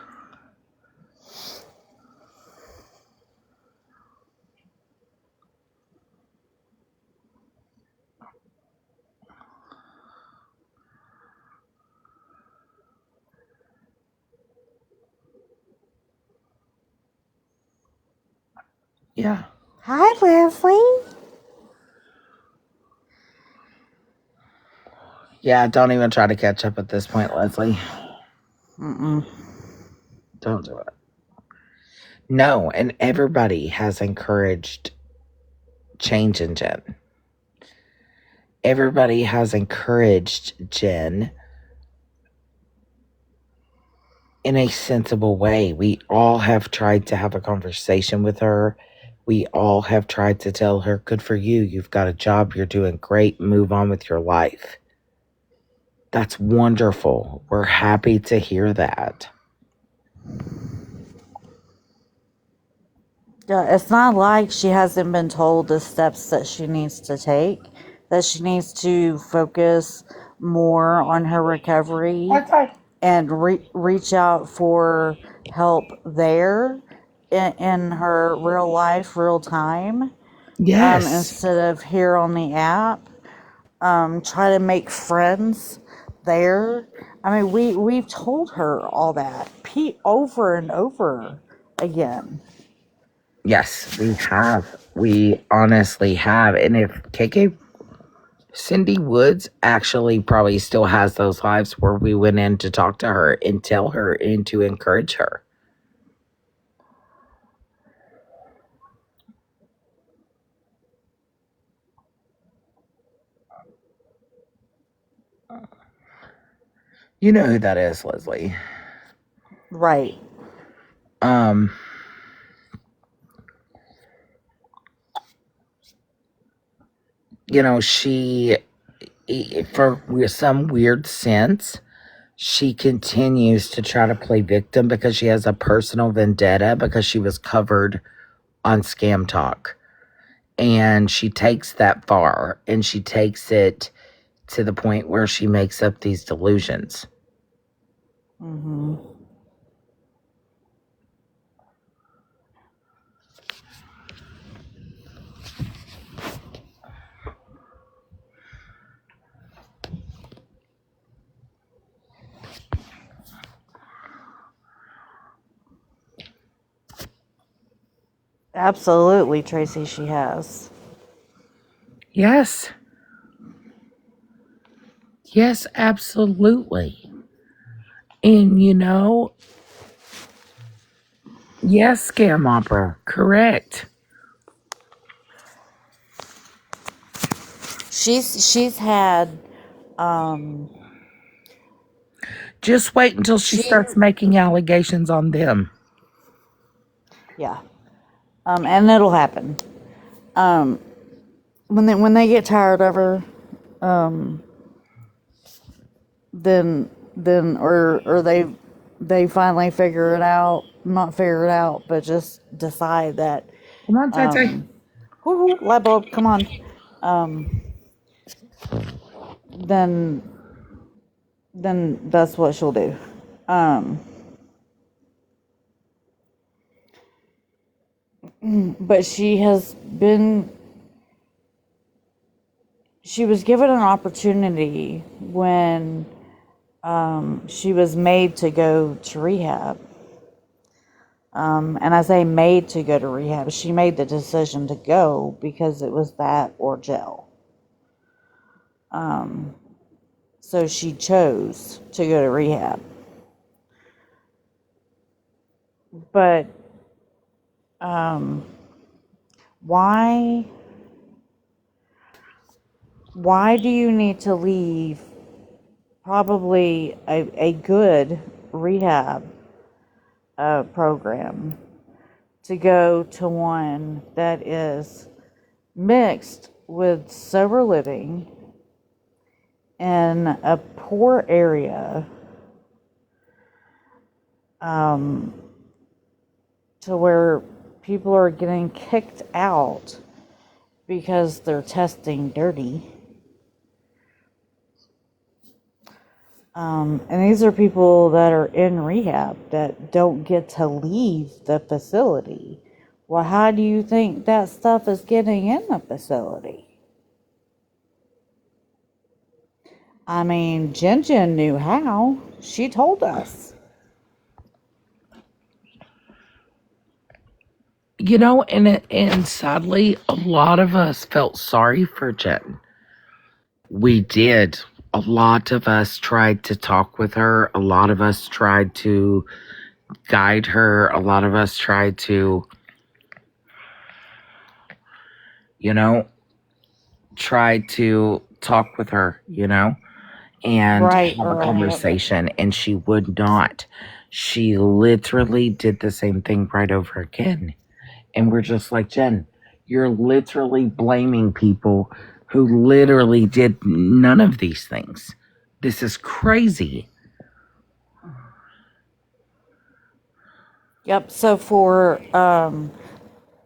Yeah. Hi, Leslie. Yeah, don't even try to catch up at this point, Leslie. Mm-mm. Don't do it. No, and everybody has encouraged change in Jen. Everybody has encouraged Jen in a sensible way. We all have tried to have a conversation with her. We all have tried to tell her, good for you. You've got a job. You're doing great. Move on with your life. That's wonderful. We're happy to hear that. Yeah, it's not like she hasn't been told the steps that she needs to take, that she needs to focus more on her recovery and reach out for help there in her real life, real time. Yes. Instead of here on the app. Try to make friends there. I mean, we've told her all that over and over again. Yes, we have. We honestly have. And if Cindy Woods actually probably still has those lives where we went in to talk to her and tell her and to encourage her. You know who that is, Leslie. Right. You know, she, for some weird sense, she continues to try to play victim because she has a personal vendetta because she was covered on Scam Talk. And she takes that far, and she takes it to the point where she makes up these delusions. Mm-hmm. Absolutely, Tracy, she has. Yes. Yes, absolutely. And you know, yes, Scam Opera, correct. She's had Just wait until she starts making allegations on them. Yeah. And it'll happen. when they get tired of her, then or they finally figure it out, not figure it out, but just decide that Come on, Tete. light bulb, come on. Then that's what she'll do. But she was given an opportunity when she was made to go to rehab. And I say made to go to rehab. She made the decision to go because it was that or jail. So she chose to go to rehab. But why do you need to leave probably a good rehab program to go to one that is mixed with sober living in a poor area, to where people are getting kicked out because they're testing dirty? And these are people that are in rehab that don't get to leave the facility. Well, how do you think that stuff is getting in the facility? I mean, Jen knew how. She told us. You know, and sadly, a lot of us felt sorry for Jen. We did. A lot of us tried to talk with her. A lot of us tried to guide her. A lot of us tried to, try to talk with her, and Right, have a Earl. conversation. And she would not. She literally did the same thing right over again. And we're just like, Jen, you're literally blaming people who literally did none of these things. This is crazy. Yep. So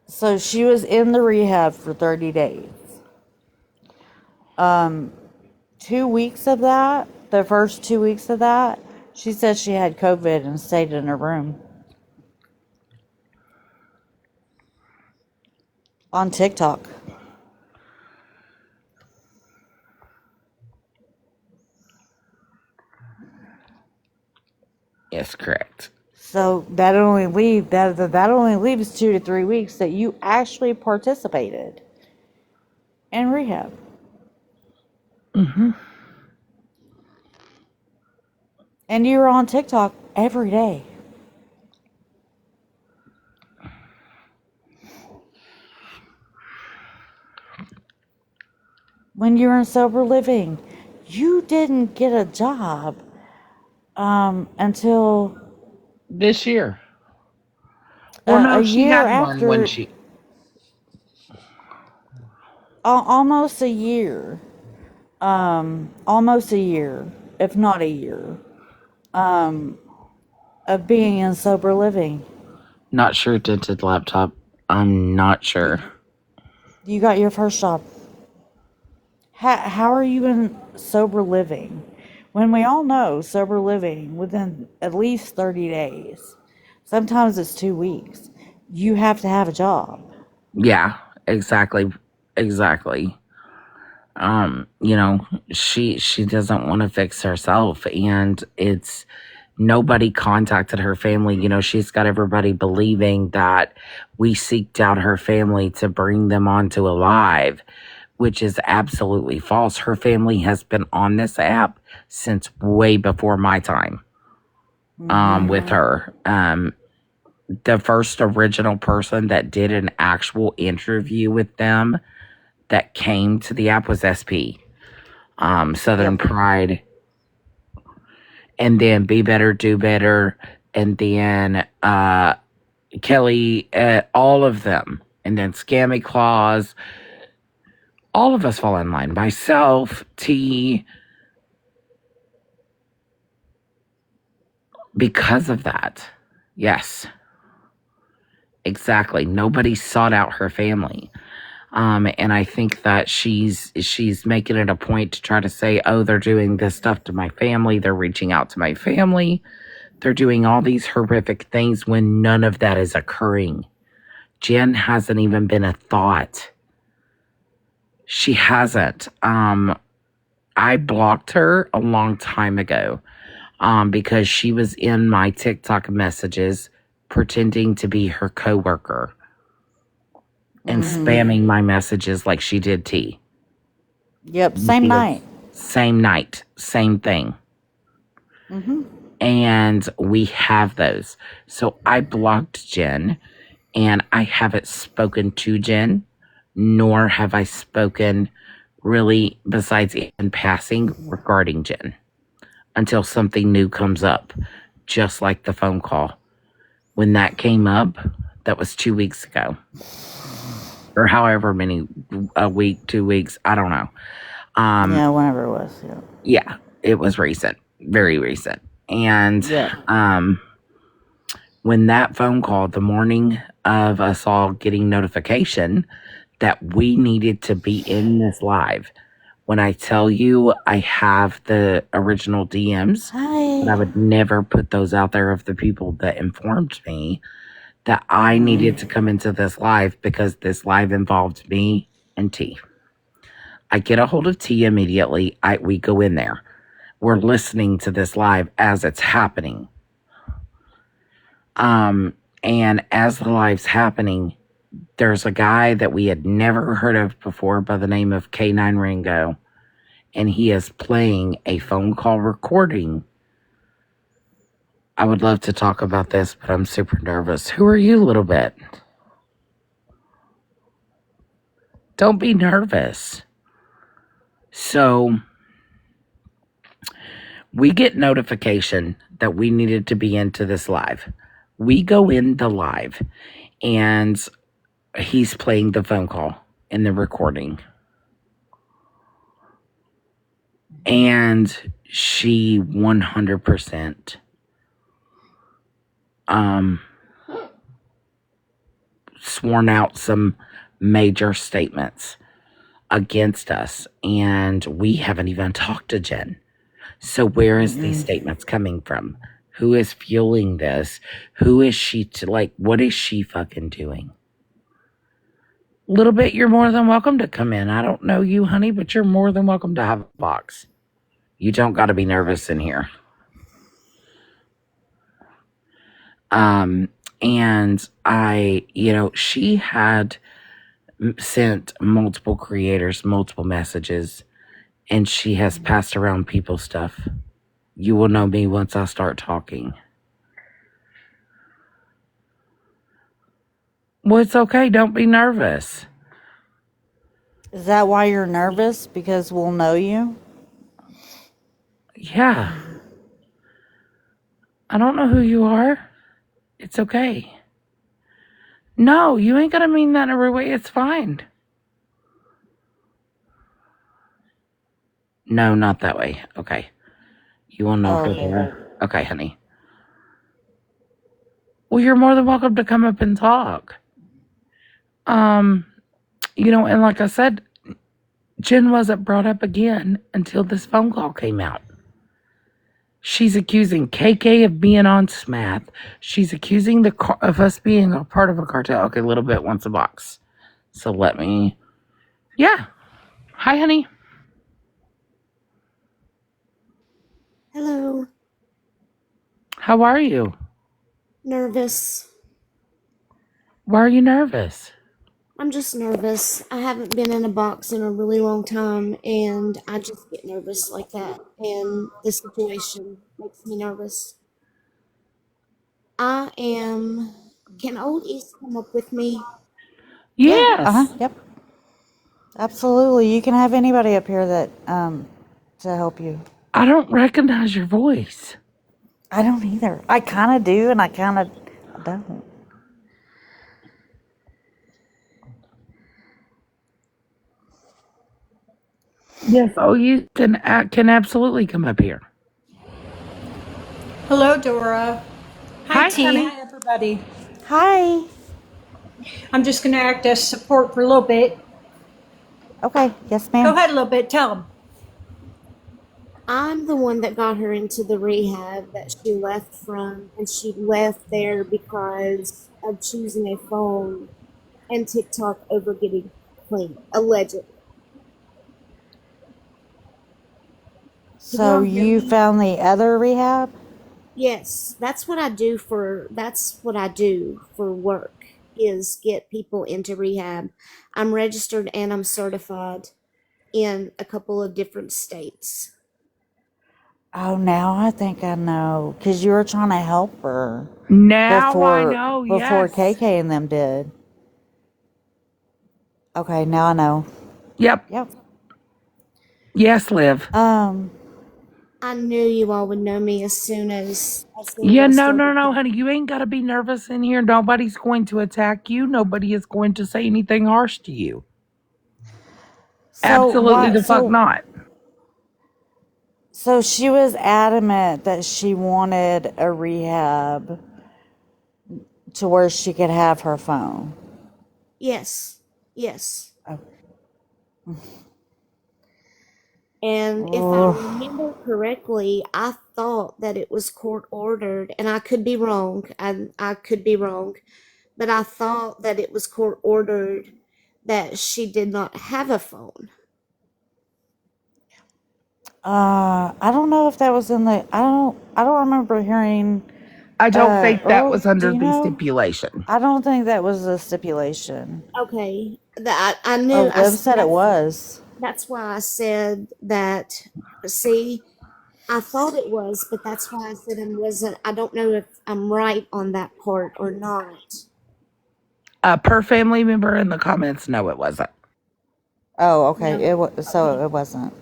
so she was in the rehab for 30 days. 2 weeks of that, the first 2 weeks of that, she said she had COVID and stayed in her room. On TikTok. Yes, correct. So that only leaves 2 to 3 weeks that you actually participated in rehab. And you were on TikTok every day. When you were in sober living, you didn't get a job until This year. Well, no, a she year had one when after, she. almost a year, almost a year, if not a year, of being in sober living. Not sure, dented laptop. I'm not sure. You got your first job. How are you in sober living? When we all know sober living within at least 30 days, sometimes it's 2 weeks, you have to have a job. Yeah, exactly. She doesn't want to fix herself, and it's nobody contacted her family. She's got everybody believing that we seeked out her family to bring them onto Alive, which is absolutely false. Her family has been on this app since way before my time with her. The first original person that did an actual interview with them that came to the app was SP. Southern Pride, and then Be Better, Do Better, and then Kelly, all of them, and then Scammy Claus, all of us fall in line. Myself, T, because of that. Yes. Exactly. Nobody sought out her family. And I think that she's making it a point to try to say, oh, they're doing this stuff to my family. They're reaching out to my family. They're doing all these horrific things when none of that is occurring. Jen hasn't even been a thought. She hasn't. I blocked her a long time ago because she was in my TikTok messages pretending to be her coworker and spamming my messages like she did T. Yep, same night. Same night, same thing. And we have those. So I blocked Jen, and I haven't spoken to Jen, nor have I spoken really besides in passing regarding Jen until something new comes up, just like the phone call. When that came up, that was 2 weeks ago. Or however many, a week, 2 weeks, I don't know. Yeah, whenever it was. Yeah, it was recent, very recent. And when that phone call, the morning of us all getting notification that we needed to be in this live, when I tell you I have the original DMs, but I would never put those out there of the people that informed me that I needed to come into this live because this live involved me and T. I get a hold of T immediately. We go in there. We're listening to this live as it's happening. And as the live's happening, there's a guy that we had never heard of before by the name of K9 Ringo, and he is playing a phone call recording. I would love to talk about this, but I'm super nervous. Who are you, little bit? Don't be nervous. So we get notification that we needed to be into this live. We go in the live, and he's playing the phone call in the recording. And she 100% sworn out some major statements against us, and we haven't even talked to Jen. So where is these statements coming from? Who is fueling this? Who is she what is she fucking doing? Little bit, you're more than welcome to come in. I don't know you, honey, but you're more than welcome to have a box. You don't got to be nervous in here. And she had sent multiple creators multiple messages, and she has passed around people's stuff. You will know me once I start talking. Well, it's okay. Don't be nervous. Is that why you're nervous? Because we'll know you? Yeah. I don't know who you are. It's okay. No, you ain't gonna mean that in every way. It's fine. No, not that way. Okay. You will know who you are. Okay, honey. Well, you're more than welcome to come up and talk. And like I said, Jen wasn't brought up again until this phone call came out. She's accusing KK of being on Smath. She's accusing of us being a part of a cartel. Okay, a little bit wants a box. So let me... Yeah. Hi, honey. Hello. How are you? Nervous. Why are you nervous? I'm just nervous. I haven't been in a box in a really long time, and I just get nervous like that. And the situation makes me nervous. Can Old East come up with me? Yes. Yeah, yep. Absolutely. You can have anybody up here that to help you. I don't recognize your voice. I don't either. I kind of do, and I kind of don't. Yes, oh, you can absolutely come up here. Hello, Dora. Hi, Hi, T. honey. Hi, everybody. Hi. I'm just going to act as support for a little bit. Okay. Yes, Go ma'am. ahead a little bit. Tell them. I'm the one that got her into the rehab that she left from, and she left there because of choosing a phone and TikTok over getting clean, allegedly. Can So y'all hear you me? found the other rehab? Yes, that's what I do for work is get people into rehab. I'm registered and I'm certified in a couple of different states. Oh, now I think I know. Because you were trying to help her Now I before know, before yes. KK and them did. Okay, now I know. Yep. Yep. Yes, Liv. I knew you all would know me as soon as Yeah, I no, started. honey. You ain't got to be nervous in here. Nobody's going to attack you. Nobody is going to say anything harsh to you. So Absolutely what? the fuck not. So she was adamant that she wanted a rehab to where she could have her phone. Yes, yes. Oh. And if I Oh. remember correctly, I thought that it was court ordered, and I could be wrong. I could be wrong, but I thought that it was court ordered that she did not have a phone. I don't know if that was in the. I don't remember hearing. I don't think that Earl, was do under you the know? stipulation. I don't think that was a stipulation. Okay, that I knew. Oh, Liv said it was. That's why I said that. See, I thought it was, but that's why I said I wasn't. I don't know if I'm right on that part or not. Per family member in the comments, no, it wasn't. Oh, okay. No. It was. Okay. So it wasn't.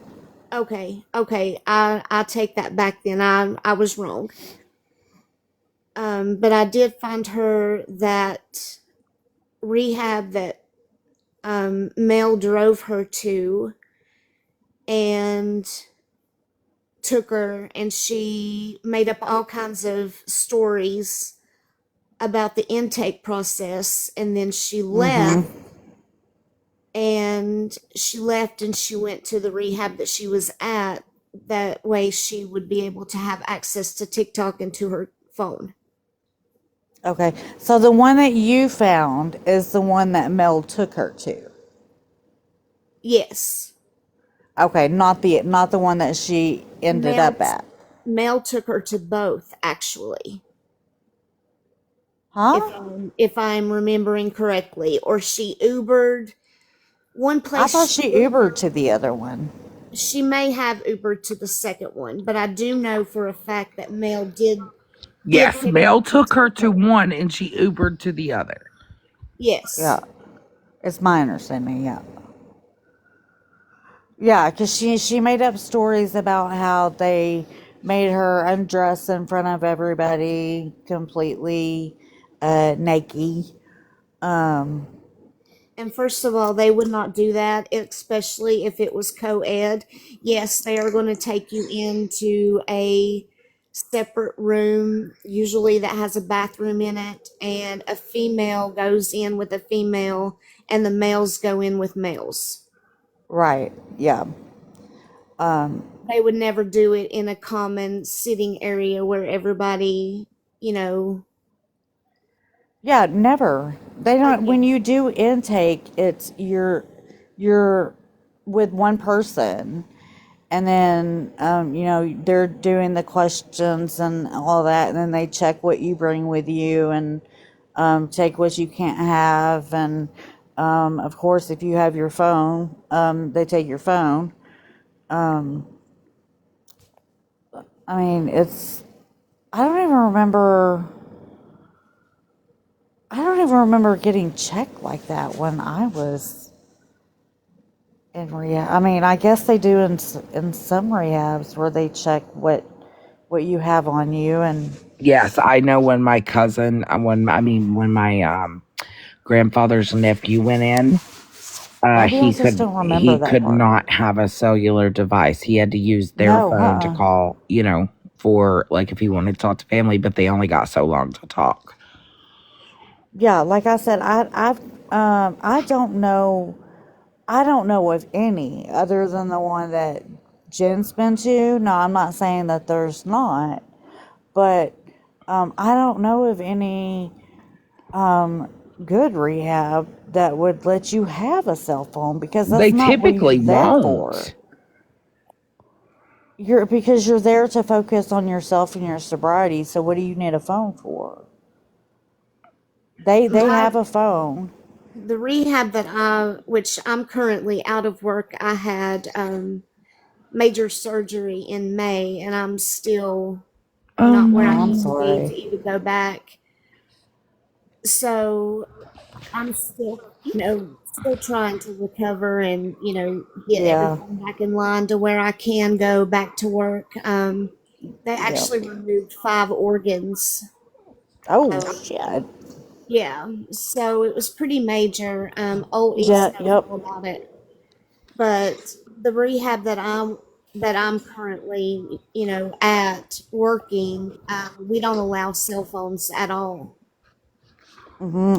Okay. I take that back. Then I was wrong. But I did find her that rehab that Mel drove her to and took her, and she made up all kinds of stories about the intake process, and then Mm-hmm. she left and she went to the rehab that she was at. That way she would be able to have access to TikTok and to her phone. Okay. So the one that you found is the one that Mel took her to. Yes. Okay, not the one that she ended Mel up at. Mel took her to both, actually, Huh? if I'm remembering correctly, or she Ubered. One I place thought she she Ubered Ubered. to the other one. She may have Ubered to the second one, but I do know for a fact that Mel did Yes, pick her Mel up and took her take to her. one and she Ubered to the other. Yeah, Yes. it's my understanding. Yeah. Yeah, because she made up stories about how they made her undress in front of everybody, completely naked. Um, And first of all, they would not do that, especially if it was co ed. Yes, they are going to take you into a separate room, usually that has a bathroom in it, and a female goes in with a female, and the males go in with males. right. Yeah. They would never do it in a common sitting area where everybody, you know, Yeah. Never. They oh, don't. When yes. you do intake, it's you're with one person, and then they're doing the questions and all that, and then they check what you bring with you and take what you can't have, and of course if you have your phone, they take your phone. um, I mean, i don't even remember I don't even remember getting checked like that when I was in rehab. I mean, I guess they do in some rehabs where they check what you have on you. And Yes, I know when my cousin, when my grandfather's nephew went in, Maybe I He just could don't remember that part. not have a cellular device. He had to use their No, phone to call, for like if he wanted to talk to family, but they only got so long to talk. Yeah, like I said, I don't know. I don't know of any other than the one that Jen's been to. No, I'm not saying that there's not, but I don't know of any good rehab that would let you have a cell phone because They that's not what you're typically there for. won't. Because you're there to focus on yourself and your sobriety. So what do you need a phone for? They have a phone. The rehab which I'm currently out of work, I had major surgery in May, and I'm still Oh not where I Oh, I'm need to no. be sorry. to even go back. So I'm still, still trying to recover and, get Yeah. everything back in line to where I can go back to work. They Yep. actually removed 5 organs. Oh Um, shit. yeah, so it was pretty major. Old East Yeah. knows Yep. all about it. But the rehab that I'm currently, at working, we don't allow cell phones at all.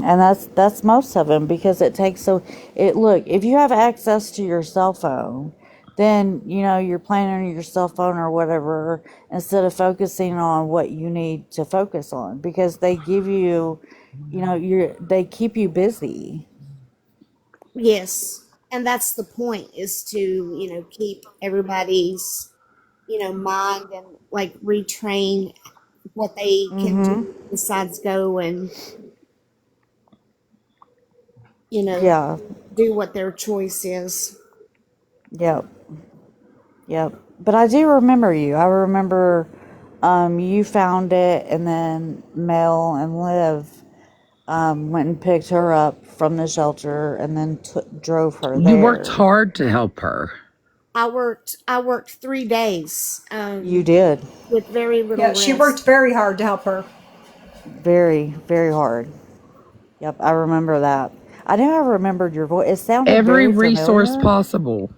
And that's most of them because it takes so it look if you have access to your cell phone, then you're playing on your cell phone or whatever instead of focusing on what you need to focus on because they give you, they keep you busy. Yes, and that's the point, is to, keep everybody's, mind, and like retrain what they can Mm-hmm. do besides go and, you know, Yeah. do what their choice is. Yep. Yep. But I do remember you. I remember you found it and then Mel and Liv went and picked her up from the shelter and then drove her You worked there. hard to help her. I worked 3 days, You did. with very little Yeah, she rest. worked very hard to help her. Very, very hard. Yep, I remember that. I knew I remembered your voice. It sounded Every very resource familiar. possible.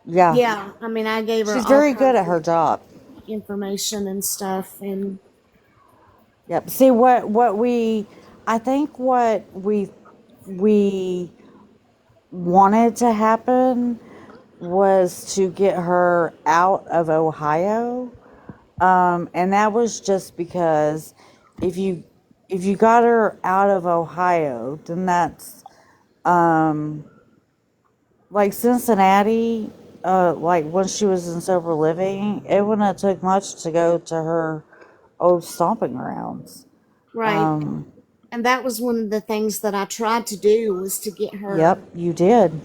Yeah. Yeah, I mean, I gave her She's all very good kinds at of her job. information and stuff, and Yep. See what we I think what we wanted to happen was to get her out of Ohio. And that was just because if you if you got her out of Ohio, then that's um like Cincinnati, like when she was in sober living, it wouldn't have took much to go to her old stomping grounds. right. Um, And that was one of the things that I tried to do, was to get yep, her. you did.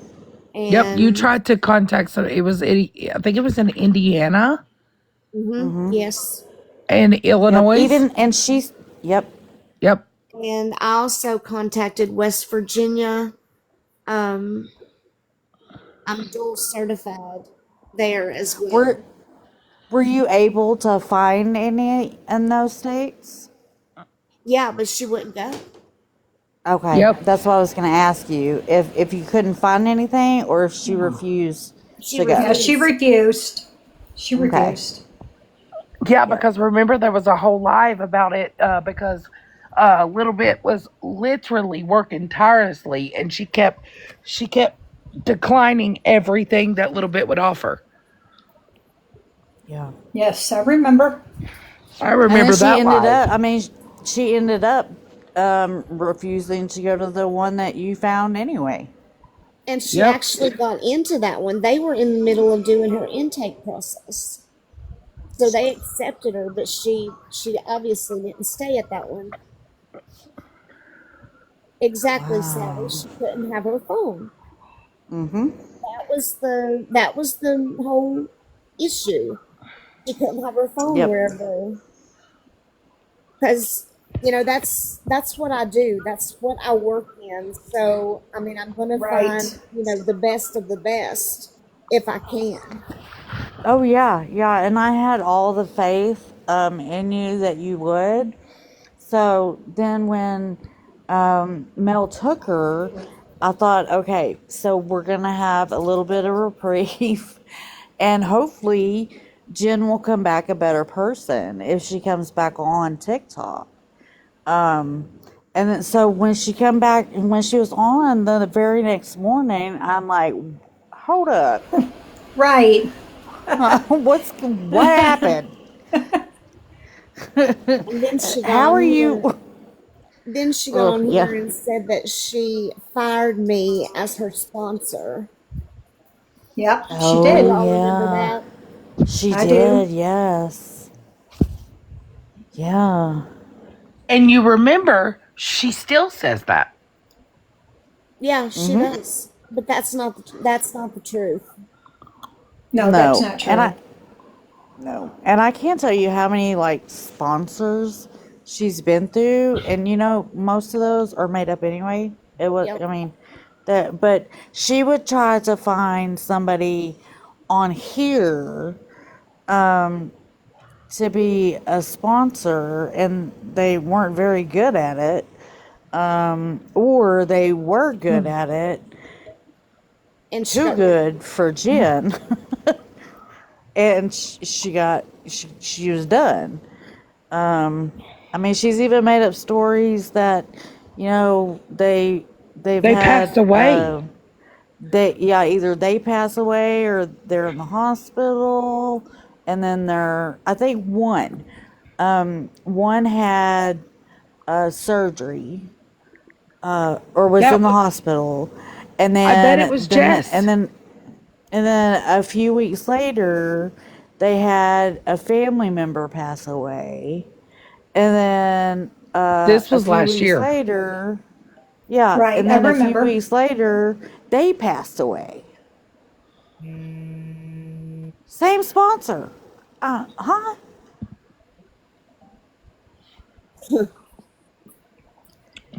Yep, you And tried to contact some. I think it was in Indiana yes, and Yep, Illinois. even and she's yep. Yep. and I also contacted West Virginia. Um, I'm dual certified there as Were well. were you able to find any in those states? Yeah, but she wouldn't go. Okay, Yep. that's what I was going to ask you. If you couldn't find anything, or if she refused She to Yeah, go. she refused. refused. She Okay. refused. Yeah, Yep. because remember there was a whole live about it because Little Bit was literally working tirelessly and she kept declining everything that Little Bit would offer. Yeah. Yes, I remember. I And then remember she that ended live. up. I mean, she ended up refusing to go to the one that you found anyway. And she Yep. actually got into that one. They were in the middle of doing her intake process. So they accepted her, but she obviously didn't stay at that one. Exactly, Sally. Wow. She couldn't have her phone. Mm-hmm. That was the whole issue. She couldn't have her phone Yep. wherever, because that's what I do. That's what I work in. So I mean, I'm gonna find Right. the best of the best if I can. Oh yeah, yeah. And I had all the faith in you that you would. So then when Mel took her I thought, okay, so we're gonna have a little bit of reprieve, and hopefully Jen will come back a better person if she comes back on TikTok. Um, and then, so when she come back, when she was on the very next morning, I'm like, hold up, Right. what happened? And then she got How on are here. you? Then she got Oh on yeah, here and said that she fired me as her sponsor. Yep, she Do oh did. y'all remember yeah, that? she I do. did. Yes, yeah. And you remember, she still says that. Yeah, she Mm-hmm. does. But that's not the truth. No, that's No, not true. and I can't tell you how many like sponsors she's been through, and most of those are made up anyway. It was, Yep. I mean, that, but she would try to find somebody on here, um, to be a sponsor, and they weren't very good at it, or they were good at it, And she too got rid of good for Jen, and she was done. I mean, she's even made up stories that, they've They passed had, away. either they pass away or they're in the hospital, and then I think one had surgery, or was That in the was, hospital, and I bet it then was then Jess. and then a few weeks later, they had a family member pass away. And then This a was few last weeks year. later, yeah, Right, and I then a few remember. weeks later, they passed away. Same sponsor. Huh?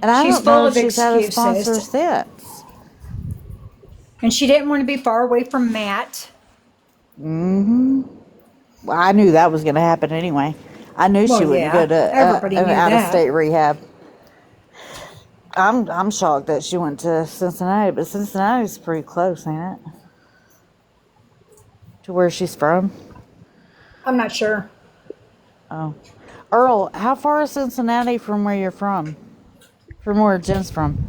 And I She's don't full know if of she's had a sponsor excuses. since. And she didn't want to be far away from Matt. Mm-hmm. Well, I knew that was going to happen anyway. I knew Well, she wouldn't go yeah, to everybody an knew that. out-of-state rehab. I'm shocked that she went to Cincinnati, but Cincinnati's pretty close, ain't it? To where she's from. I'm not sure. Oh, Earl, how far is Cincinnati from where you're from? From where Jen's from,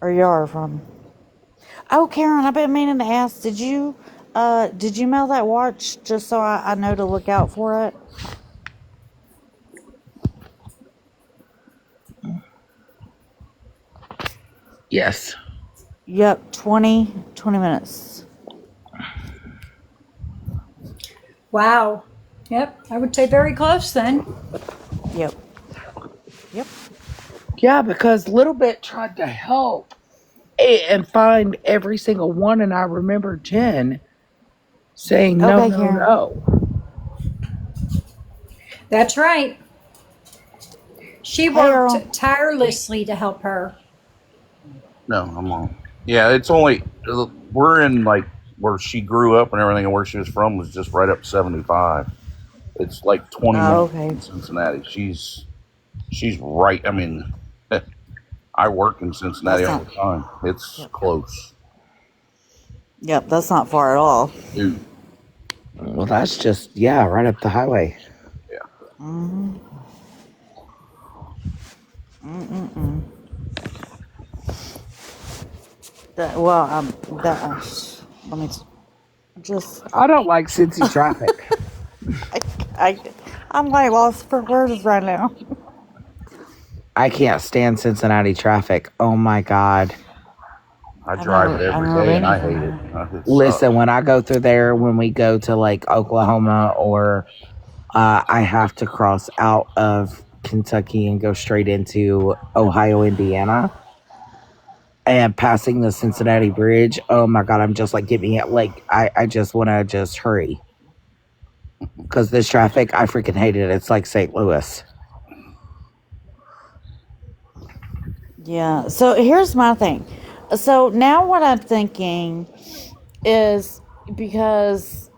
or you're from? Oh, Karen, I've been meaning to ask. Did you mail that watch just so I know to look out for it? Yes. Yep, 20 minutes. Wow. Yep, I would say very close then. Yep. Yep. Yeah, because Little Bit tried to help and find every single one. And I remember Jen saying, no, Okay, no, Karen. no. That's right. She Hey, worked Earl. tirelessly to help her. No, I'm on. Yeah, it's only we're in like where she grew up and everything, and where she was from was just right up 75. It's like 20 Oh, minutes okay. from Cincinnati. She's right. I mean, I work in Cincinnati That's all not. the time. It's Yep. close. Yep, that's not far at all. Dude, Well, that's just, yeah, right up the highway. yeah. Mm-hmm. Mm-mm-mm. Well, let me just. I don't like Cincy traffic. I, I, I'm like lost for words right now. I can't stand Cincinnati traffic. Oh my God. I drive it I've every never day been and I anything hate it. there. It Listen, sucks. when I go through there, when we go to like Oklahoma, or I have to cross out of Kentucky and go straight into Ohio, Indiana, and passing the Cincinnati Bridge. Oh my God, I'm just like, get me out. Like, I just want to just hurry. Because this traffic, I freaking hate it. It's like St. Louis. Yeah. So here's my thing. So now what I'm thinking is, because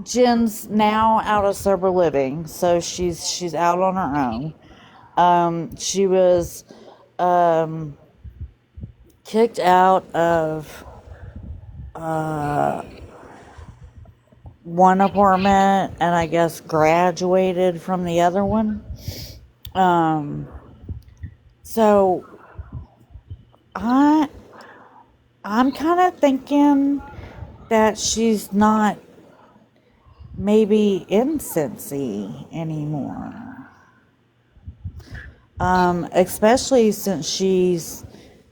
Jen's now out of sober living, so she's out on her own. She was, um, kicked out of one apartment and I guess graduated from the other one. So I'm kind of thinking that she's not maybe in Cincy anymore. Especially since she's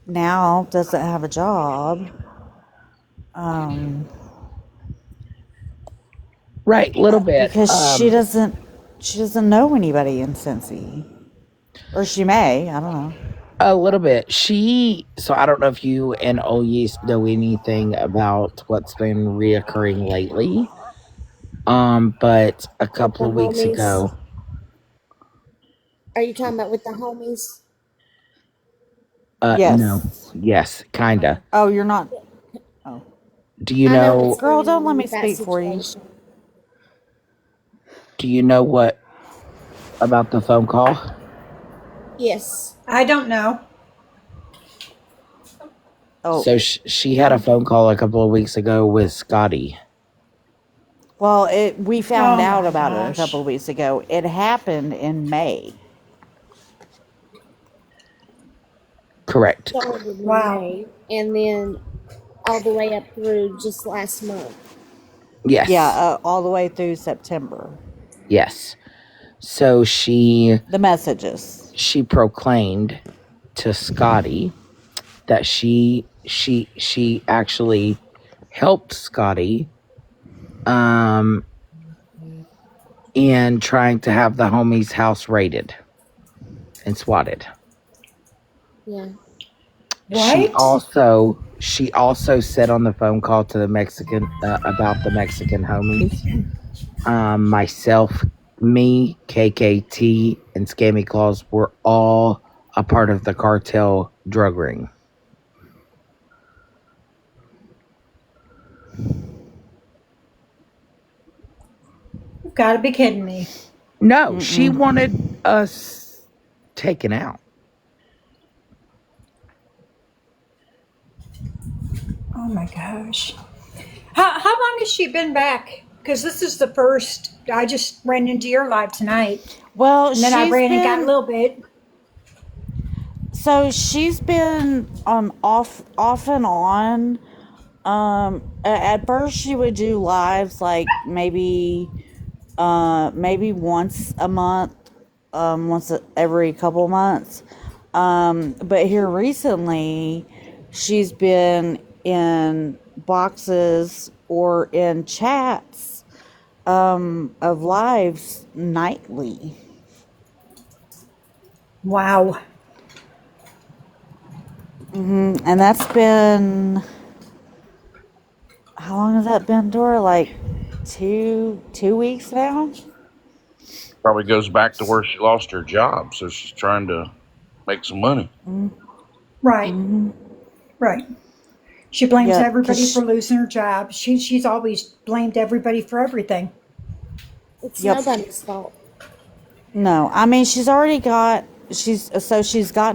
now doesn't have a job. Right, a little bit. Because she doesn't know anybody in Cincy. Or she may, I don't know. A little bit. So I don't know if you and Oyes know anything about what's been reoccurring lately. But a couple of weeks homies? ago. Are you talking about with the homies? Yes. No. Yes, kinda. Oh, you're not. Oh. Do you I know know? what's Girl, going don't on let me with that speak for you. situation. Do you know what about the phone call? Yes. I don't know. Oh. So she had a phone call a couple of weeks ago with Scotty. Well, we found Oh out my about it a gosh. couple of weeks ago. It happened in May. Correct. Started in Wow. May, and then all the way up through just last month. Yes. Yeah, all the way through September. Yes. So the messages. She proclaimed to Scotty that she actually helped Scotty in trying to have the homie's house raided and swatted. Yeah. What? She also said on the phone call to the Mexican about the Mexican homies. Myself, me, KKT, and Scammy Claus were all a part of the cartel drug ring. You've got to be kidding me. No, she wanted us taken out. Oh my gosh. How long has she been back? Because this is the first. I just ran into your live tonight. Well, and then I ran and got a little bit. So she's been off and on. At first she would do lives like maybe once a month, once every couple months. But here recently, she's been in boxes or in chats of lives nightly. Wow. And that's been, how long has that been, Dora? Like 2 weeks now? Probably goes back to where she lost her job, so she's trying to make some money. Right. Right. She blames Yeah, everybody 'cause for losing her job. She's always blamed everybody for everything. It's Yep. nobody's fault. No, I mean she's gotten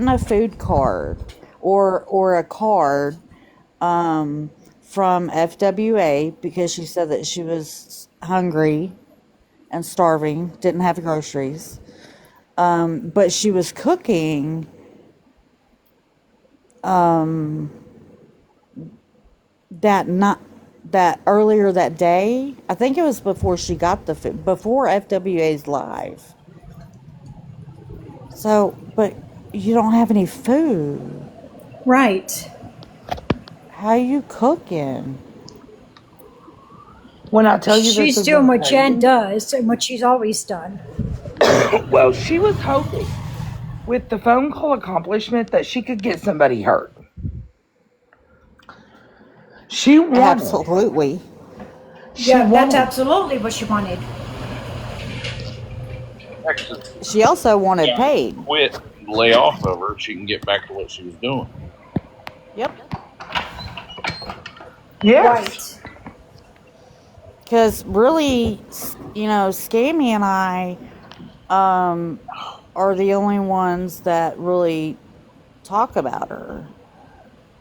a food card or a card from FWA because she said that she was hungry and starving, didn't have groceries. But she was cooking that earlier that day. I think it was before she got the food, before FWA's live. So, but you don't have any food. Right. How you cooking? When I tell you She's doing what Jen does and what she's always done. Well, she was hoping with the phone call accomplishment that she could get somebody hurt. She wanted. Absolutely. That's absolutely what she wanted. She also wanted paid. Quit, lay off of her, she can get back to what she was doing. Yep. Yes. Right. Because really, Scammy and I are the only ones that really talk about her.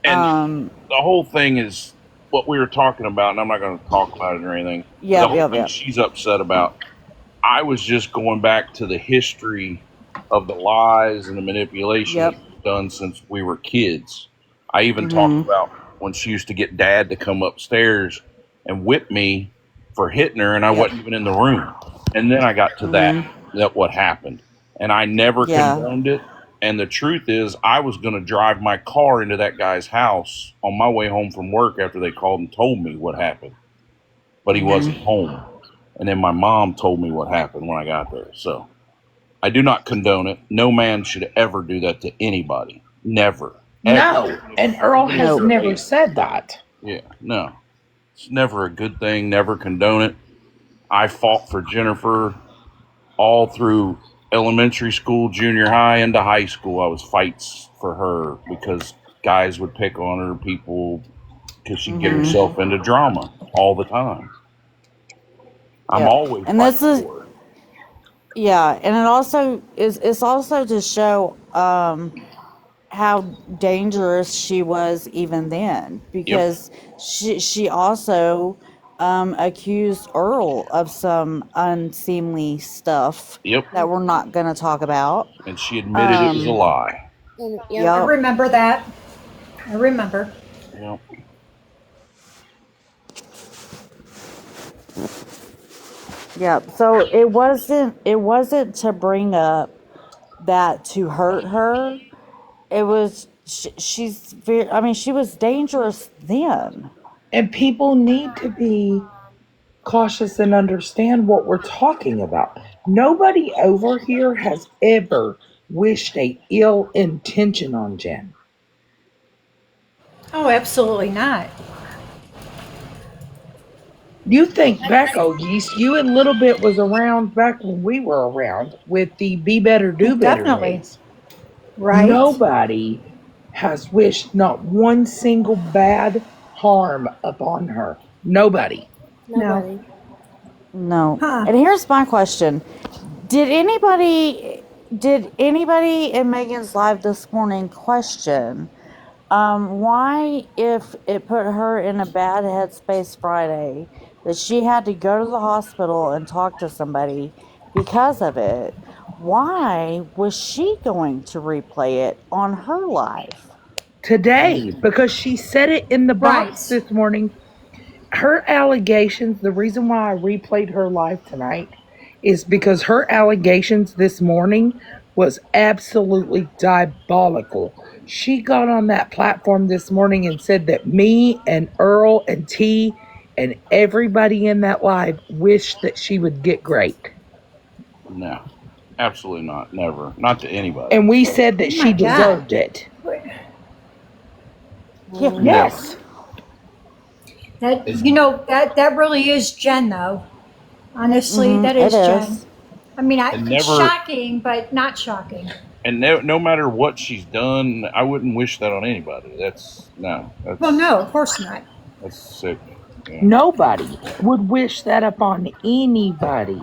And the whole thing is what we were talking about, and I'm not going to talk about it or anything. The whole thing she's upset about. I was just going back to the history of the lies and the manipulation that we've done since we were kids. I even talked about when she used to get Dad to come upstairs and whip me for hitting her, and I wasn't even in the room. And then I got to that what happened, and I never condoned it. And the truth is, I was going to drive my car into that guy's house on my way home from work after they called and told me what happened, but he wasn't home. And then my mom told me what happened when I got there. So I do not condone it. No man should ever do that to anybody. Never. No. Ever. And Earl has never said that. Yeah, no. It's never a good thing. Never condone it. I fought for Jennifer all through elementary school, junior high, into high school. I was fights for her because guys would pick on her, people, because she'd get herself into drama all the time. I'm always and this is and it also is it's also to show how dangerous she was even then, because she also accused Earl of some unseemly stuff that we're not going to talk about, and she admitted it was a lie. I remember that. I remember. Yep. Yep. So it wasn't to bring up that to hurt her. It was she's very, I mean, she was dangerous then. And people need to be cautious and understand what we're talking about. Nobody over here has ever wished a ill intention on Jen. Oh, absolutely not. You think back, oh geese, you and Little Bit was around back when we were around with the Be Better, Do Better days. Right. Nobody has wished not one single bad harm upon her. Nobody. No. And here's my question. Did anybody in Megan's live this morning question why, if it put her in a bad headspace Friday, that she had to go to the hospital and talk to somebody because of it, why was she going to replay it on her live? Today, because she said it in the box this morning. Her allegations, the reason why I replayed her live tonight is because her allegations this morning was absolutely diabolical. She got on that platform this morning and said that me and Earl and T and everybody in that live wished that she would get great. No, absolutely not. Never. Not to anybody. And we said that she deserved it. Yes. That that really is Jen, though. Honestly, that is Jen. I mean, shocking, but not shocking. And no matter what she's done, I wouldn't wish that on anybody. No, of course not. That's sick. Yeah. Nobody would wish that upon anybody.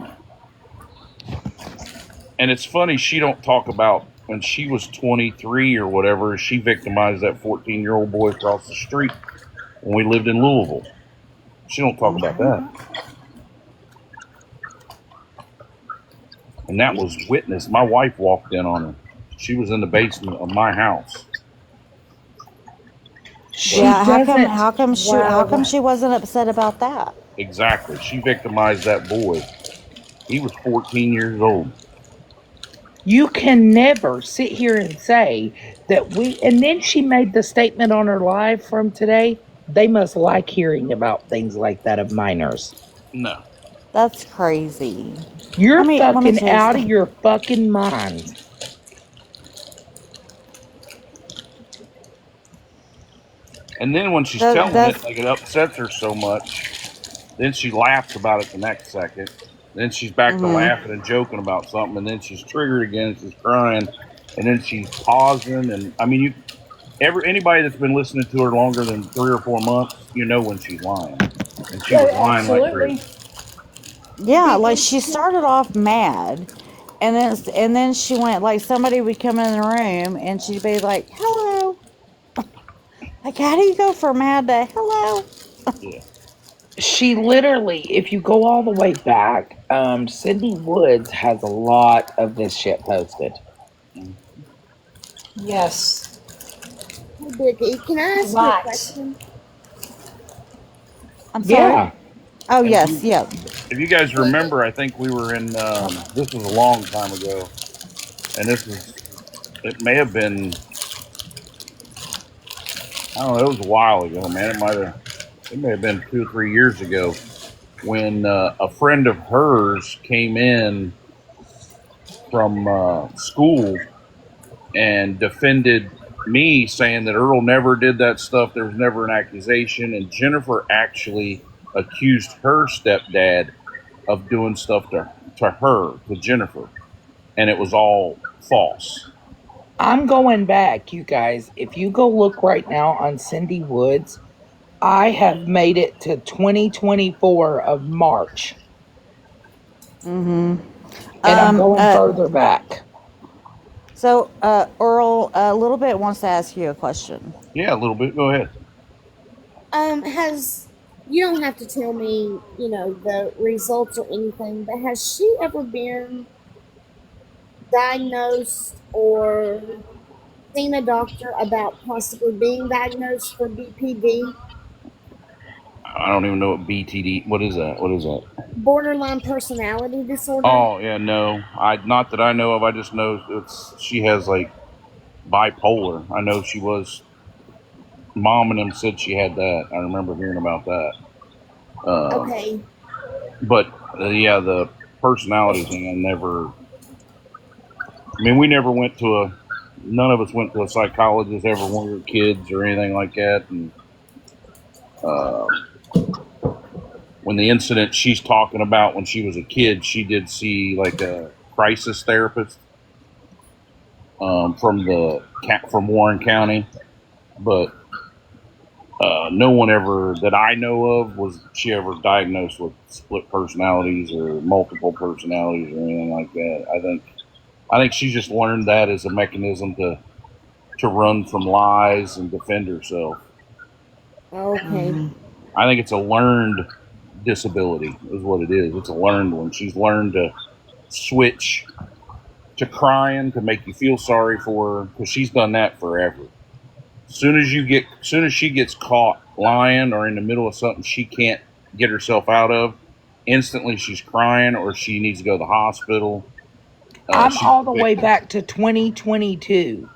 And it's funny, she don't talk about when she was 23 or whatever, she victimized that 14-year-old boy across the street when we lived in Louisville. She don't talk about that. And that was witnessed. My wife walked in on her. She was in the basement of my house. How come she wasn't upset about that? Exactly. She victimized that boy. He was 14 years old. You can never sit here and say that and then she made the statement on her live from today, they must like hearing about things like that of minors. No. That's crazy. You're fucking out of your fucking mind. And then when she's telling it, like it upsets her so much, then she laughs about it the next second. Then she's back to laughing and joking about something, and then she's triggered again, and she's crying, and then she's pausing. And I mean, anybody that's been listening to her longer than 3 or 4 months, you know when she's lying, and she was lying like crazy. Yeah, like she started off mad, and then she went like somebody would come in the room, and she'd be like, "Hello, Like, how do you go from mad to hello? Yeah. She literally, if you go all the way back, Cindy Woods has a lot of this shit posted. Yes. Hey, Vicky, can I ask you a Lots. question? I'm sorry. Yeah. Oh And yes, yeah. if you guys remember, I think we were in. This was a long time ago, and it may have been. I don't know. It was a while ago, man. It may have been 2 or 3 years ago when a friend of hers came in from school and defended me, saying that Earl never did that stuff. There was never an accusation, and Jennifer actually accused her stepdad of doing stuff to Jennifer, and it was all false. I'm going back, you guys. If you go look right now on Cindy Woods, I have made it to 2024 of March. Mm-hmm. And I'm going further back. So, Earl, a little bit wants to ask you a question. Yeah, a little bit. Go ahead. You don't have to tell me, the results or anything, but has she ever been diagnosed or seen a doctor about possibly being diagnosed for BPD? I don't even know what BTD. What is that? What is that? Borderline personality disorder? Oh yeah, no. Not that I know of. I just know she has like bipolar. I know she was. Mom and them said she had that. I remember hearing about that. Okay. But yeah, the personality thing. I mean, we never went to none of us went to a psychologist ever when we were kids or anything like that. And when the incident she's talking about when she was a kid, she did see like a crisis therapist from Warren County, but no one ever that I know of was she ever diagnosed with split personalities or multiple personalities or anything like that. I think she just learned that as a mechanism to run from lies and defend herself. Okay. I think it's a learned disability is what it is. It's a learned one. She's learned to switch to crying to make you feel sorry for her because she's done that forever. Soon as she gets caught lying or in the middle of something she can't get herself out of, instantly she's crying or she needs to go to the hospital. I'm all the way back to 2022.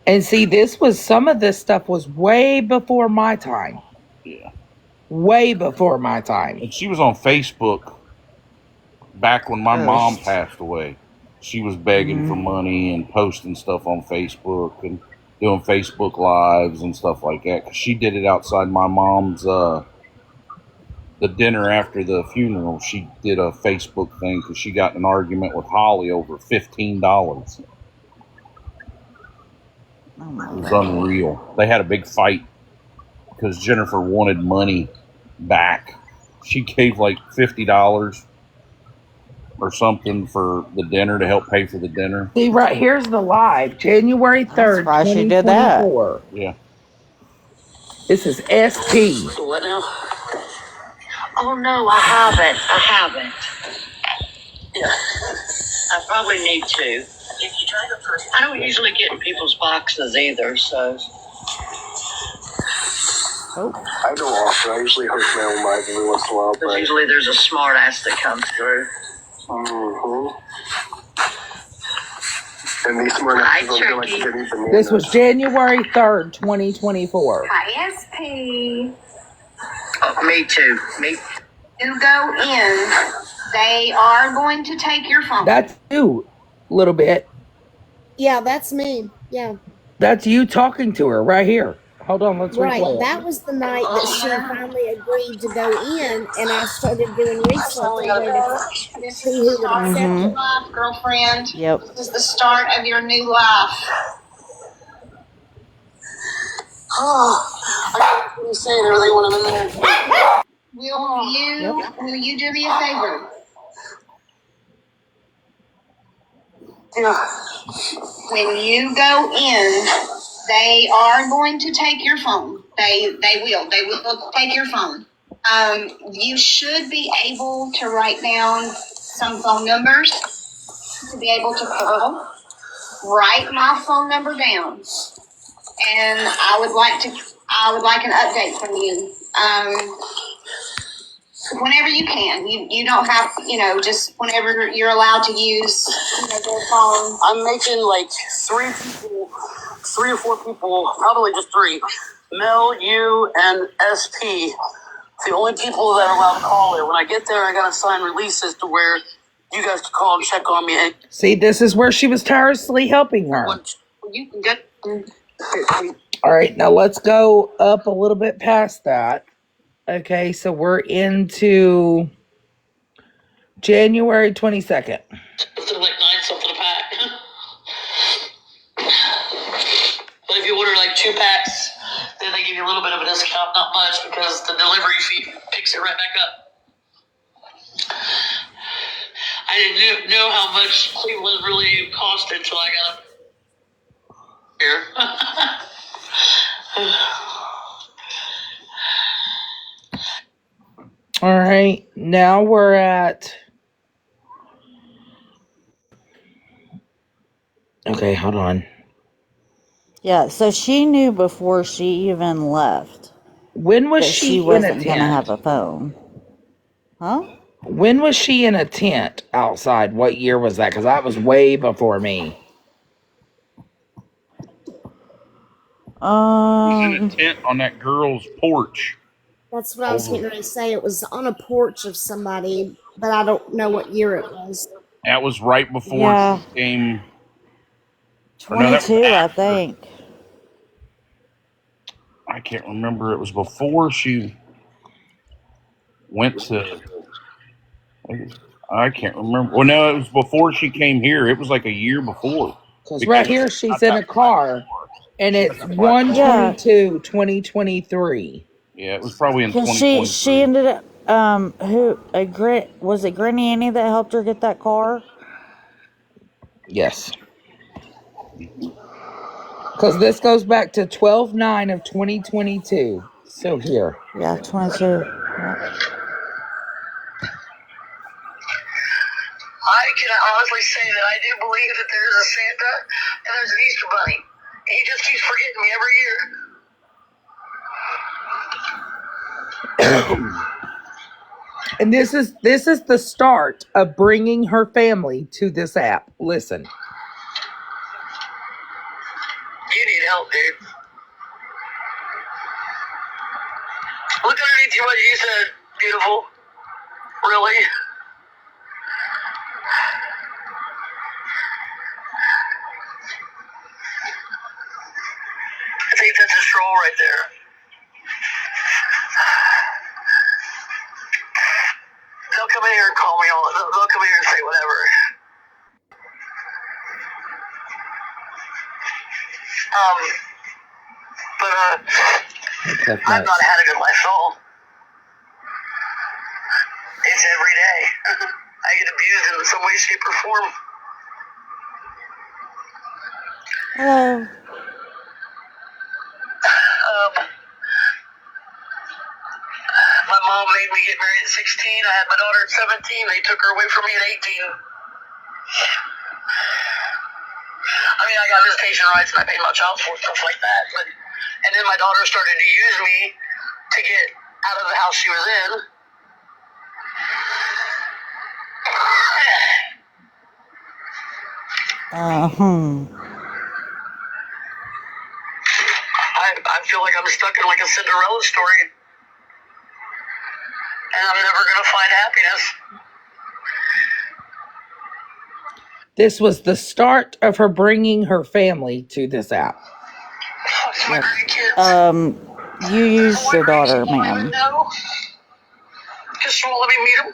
And see, some of this stuff was way before my time. Yeah. Way before my time. And she was on Facebook back when my mom passed away. She was begging for money and posting stuff on Facebook and doing Facebook lives and stuff like that. 'Cause she did it outside my mom's, the dinner after the funeral. She did a Facebook thing because she got in an argument with Holly over $15. It was unreal. They had a big fight because Jennifer wanted money back. She gave like $50 or something for the dinner to help pay for the dinner. See, right here's the live, January 3rd, 2024. Yeah. This is SP. What now? Oh no, I haven't. Yeah, I probably need to. If you try the first, I don't usually get in people's boxes either, so. I go often. I usually hook mail mine every once in a while. But usually there's a smart ass that comes through. Mm-hmm. And these smart asses don't feel like getting bananas. This was January 3rd, 2024. Hi, SP. Oh, me too. Me. You go in. They are going to take your phone. That's you, a little bit. Yeah, that's me. Yeah. That's you talking to her right here. Hold on, let's replay it. That was the night that she finally agreed to go in, and I started doing research on This is the start of your life, girlfriend. Yep. This is the start of your new life. Oh, I got what you saying. I really want them in there. Will you do me a favor? Yeah. When you go in, They are going to take your phone. They will. They will take your phone. You should be able to write down some phone numbers to be able to call. Write my phone number down, and I would like an update from you. Whenever you can. You don't have, just whenever you're allowed to use, their phone. I'm making like three or four people, probably just three. Mel, you, and SP. The only people that are allowed to call there. When I get there, I gotta sign releases to where you guys can call and check on me. See, this is where she was tirelessly helping her. You can get. All right, now let's go up a little bit past that. Okay, so we're into January 22nd. Instead of like 9 something a pack. But if you order like 2 packs, then they give you a little bit of a discount, not much, because the delivery fee picks it right back up. I didn't know how much Cleveland really costed until I got up here. All right, now we're at... Okay, hold on. Yeah, so she knew before she even left. When was that she wasn't in a going to tent? have a phone. Huh? When was she in a tent outside? What year was that? Because that was way before me. He was in a tent on that girl's porch. That's what I was getting ready to say. It was on a porch of somebody, but I don't know what year it was. That was right before she came. 22, I think. I can't remember. It was before she went to. I can't remember. Well, no, it was before she came here. It was like a year before. Because right here she's in a car, and it's 1/22/2023. Yeah, it was probably in 2023. She ended up. Was it Granny Annie that helped her get that car? Yes. Because this goes back to 12/9/2022. So here. Yeah, 22. Yeah. I can honestly say that I do believe that there's a Santa and there's an Easter Bunny. He just keeps forgetting me every year. And this is the start of bringing her family to this app. Listen. You need help, dude. Look underneath you what you said, beautiful. Really? I think that's a stroll right there. They'll come in here and call me all. They'll come in here and say whatever. But I've not had it in my soul. It's every day. I get abused in some way, shape, or form. Hello. My mom made me get married at 16. I had my daughter at 17. They took her away from me at 18. I mean, I got visitation rights and I paid my child support, stuff like that. And then my daughter started to use me to get out of the house she was in. I feel like I'm stuck in like a Cinderella story. And I'm never going to find happiness. This was the start of her bringing her family to this app. My grandkids. You used your daughter, ma'am. Just won't let me meet them.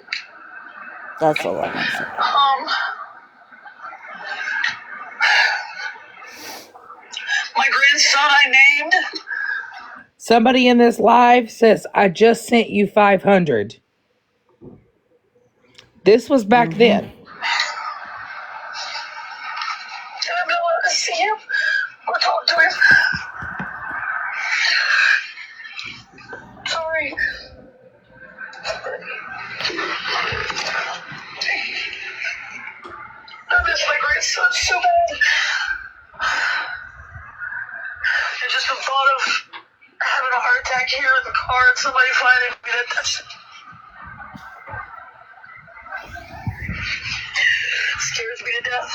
That's all I can say. My grandson I named. Somebody in this live says, I just sent you 500. This was back then. And I'm not allowed to see him or talk to him. Somebody find it. Scares me to death.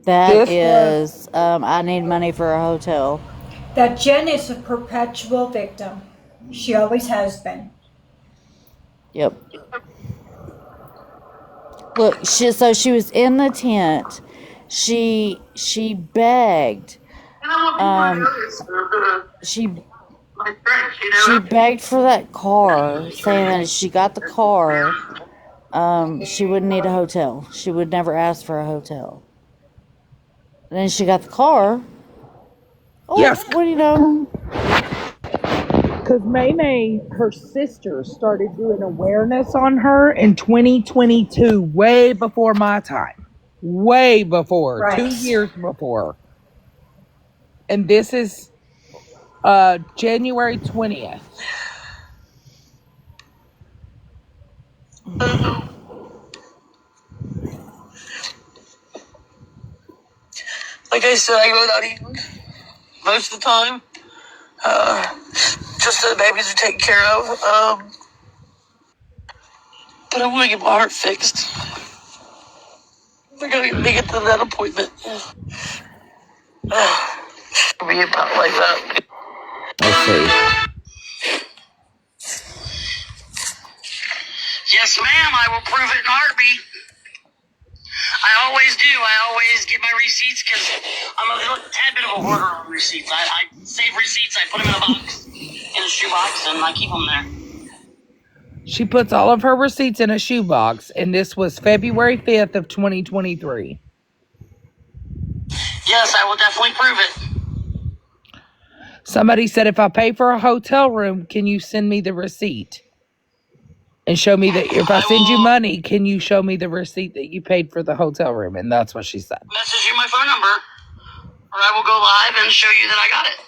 That is, I need money for a hotel. That Jen is a perpetual victim. She always has been. Yep. Look, so she was in the tent. She begged. She begged for that car, saying that if she got the car, she wouldn't need a hotel. She would never ask for a hotel. And then she got the car. Oh, Yes. what do you know? Because May, her sister, started doing awareness on her in 2022, way before my time. Way before. Right. 2 years before. And this is January 20th. Like I said, I go out eating most of the time. Just so the babies are taken care of. But I want to get my heart fixed. I gotta make it to that appointment. Be about like that. Let's see. Yes, ma'am, I will prove it in a heartbeat. I always do. I always get my receipts because I'm a tad bit of a hoarder on receipts. I save receipts, I put them in a box, in a shoebox, and I keep them there. She puts all of her receipts in a shoebox, and this was February 5th of 2023. Yes, I will definitely prove it. Somebody said, if I pay for a hotel room, can you send me the receipt? And show me that if I send you money, can you show me the receipt that you paid for the hotel room? And that's what she said. Message you my phone number, or I will go live and show you that I got it.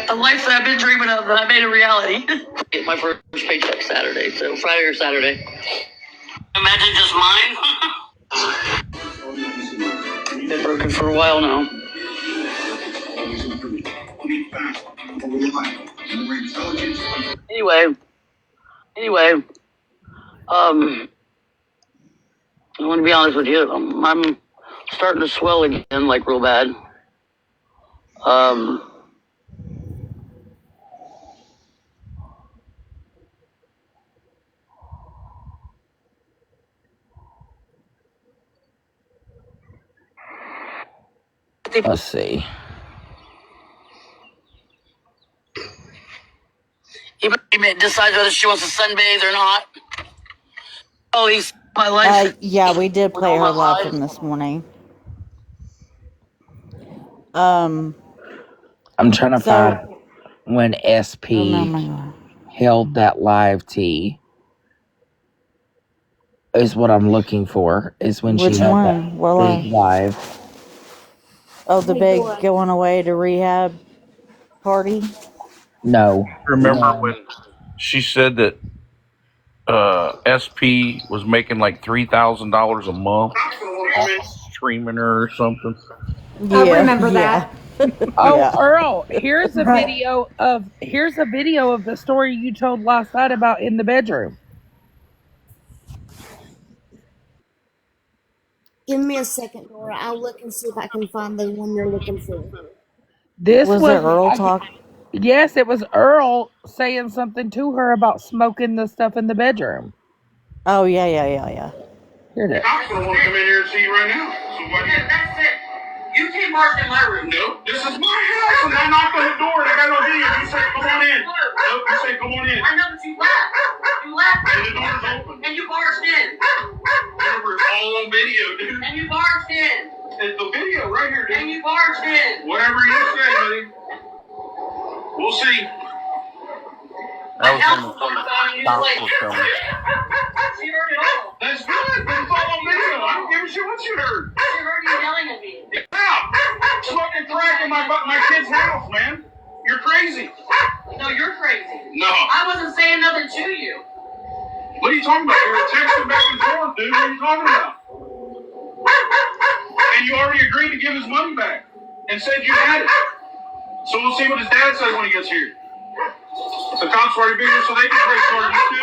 A life that I've been dreaming of that I made a reality. Get my first paycheck Saturday, so Friday or Saturday. Imagine just mine. Been broken for a while now. Anyway, I want to be honest with you. I'm starting to swell again, like real bad. Let's see. He decides whether she wants to sunbathe or not. Oh, he's my life. Yeah, we did play her live from this morning. I'm trying to find when SP held that live tea. Is what I'm looking for. Is when Which she held one? that big live. Oh, the big going away to rehab party? No. Remember when she said that SP was making like $3,000 a month streaming her or something? Yeah, I remember that. Oh, Earl, here's a video of the story you told last night about in the bedroom. Give me a second, Dora. I'll look and see if I can find the one you're looking for. This was it Earl talk? Yes, it was Earl saying something to her about smoking the stuff in the bedroom. Oh, yeah. Here it is. I'm going to want to come in here and see you right now. So what? Yeah, that's it. You came marked in my room. No, this is my house, and I knocked on the door, and I got no video. You said, come on in. No, you said, come on in. I know that you left. You left. And the door's open. And you barged in. Remember, it's all on video, dude. And you barged in. It's the video right here, dude. And you barged in. Whatever you say, buddy. We'll see. That was on the gospel show. She heard it all. That's good, but it's all on video. I don't give a shit what you heard. She heard you yelling at me. Yeah. Smoking crack in my kid's house, man. You're crazy. No, you're crazy. No. I wasn't saying nothing to you. What are you talking about? You were texting back and forth, dude. What are you talking about? you already agreed to give his money back and said you had it. So we'll see what his dad says when he gets here. The cops already been here so they can press charges too.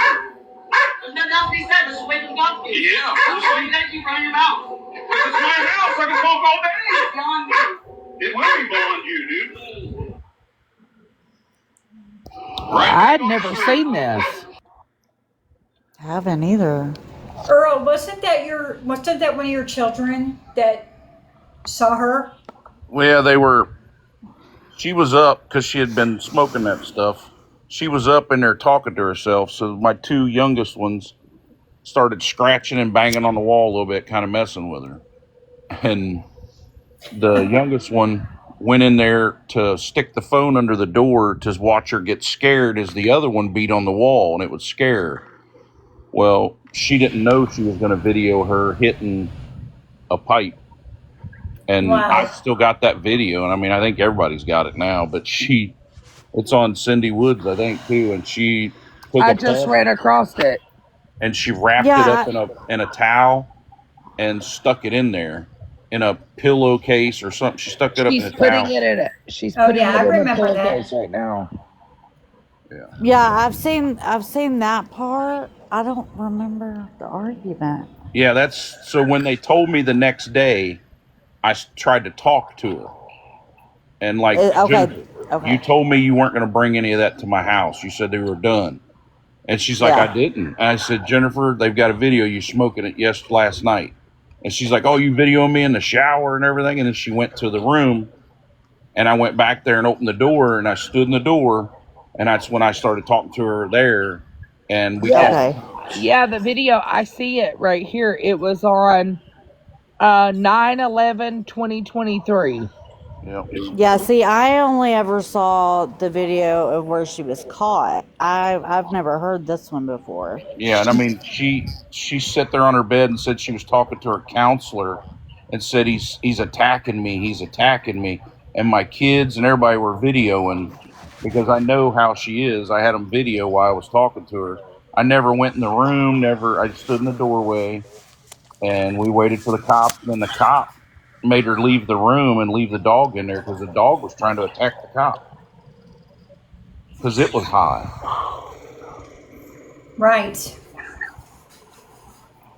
That's what he said. This is the way the cops do. Yeah. Why you gotta keep running your mouth? It's my house. I can talk all day. Beyond you. It will be beyond you, dude. Right. I'd never seen this. Haven't either. Earl, wasn't that one of your children that saw her? Well, she was up because she had been smoking that stuff. She was up in there talking to herself. So my two youngest ones started scratching and banging on the wall a little bit, kind of messing with her. And the youngest one went in there to stick the phone under the door to watch her get scared as the other one beat on the wall, and it would scare her. Well, she didn't know she was going to video her hitting a pipe. And wow. I still got that video, and I mean, I think everybody's got it now, but it's on Cindy Woods, I think, too, and she took I just ran across it. And she wrapped it up in a towel and stuck it in there in a pillowcase or something. She stuck it up in a towel. She's putting it I in a remember pillowcase that right now. Yeah, I've seen that part. I don't remember the argument. Yeah, so when they told me the next day, I tried to talk to her. And like, okay. You told me you weren't going to bring any of that to my house. You said they were done. And she's like, I didn't. And I said, Jennifer, they've got a video you smoking it last night. And she's like, oh, you videoing me in the shower and everything? And then she went to the room, and I went back there and opened the door, and I stood in the door, and that's when I started talking to her there. And we Yeah, the video, I see it right here. It was on 9/11/2023. Yeah, see, I only ever saw the video of where she was caught. I've never heard this one before. Yeah, and I mean, she sat there on her bed and said she was talking to her counselor and said he's attacking me, and my kids and everybody were videoing because I know how she is. I had them video while I was talking to her. I never went in the room, I stood in the doorway, and we waited for the cop, and then the cop made her leave the room and leave the dog in there because the dog was trying to attack the cop because it was high. Right.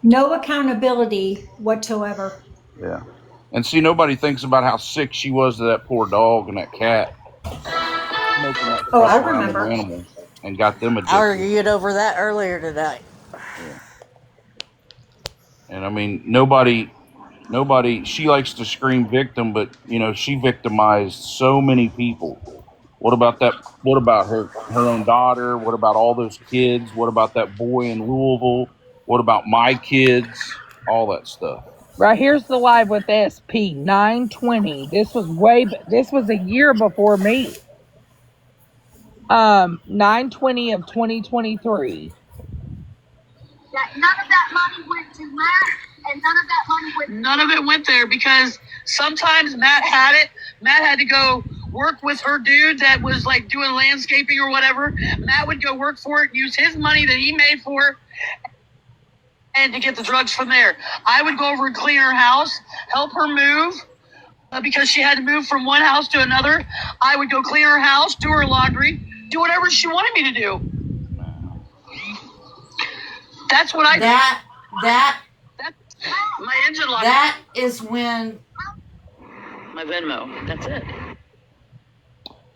No accountability whatsoever. Yeah. And see, nobody thinks about how sick she was to that poor dog and that cat. I remember. Animals and got them addicted. I argued over that earlier today. Yeah. And I mean, nobody, she likes to scream victim, but she victimized so many people. What about that? What about her own daughter? What about all those kids? What about that boy in Louisville? What about my kids? All that stuff. Right, here's the live with SP 9/20. This was a year before me. 9/20 of 2023. None of that money went to Matt, and none of it went there because sometimes Matt had it. Matt had to go work with her dude that was like doing landscaping or whatever. Matt would go work for it, use his money that he made for it, and to get the drugs from there. I would go over and clean her house, help her move, because she had to move from one house to another. I would go clean her house, do her laundry, do whatever she wanted me to do. That's what I did. That's my engine light. That is when My Venmo. That's it.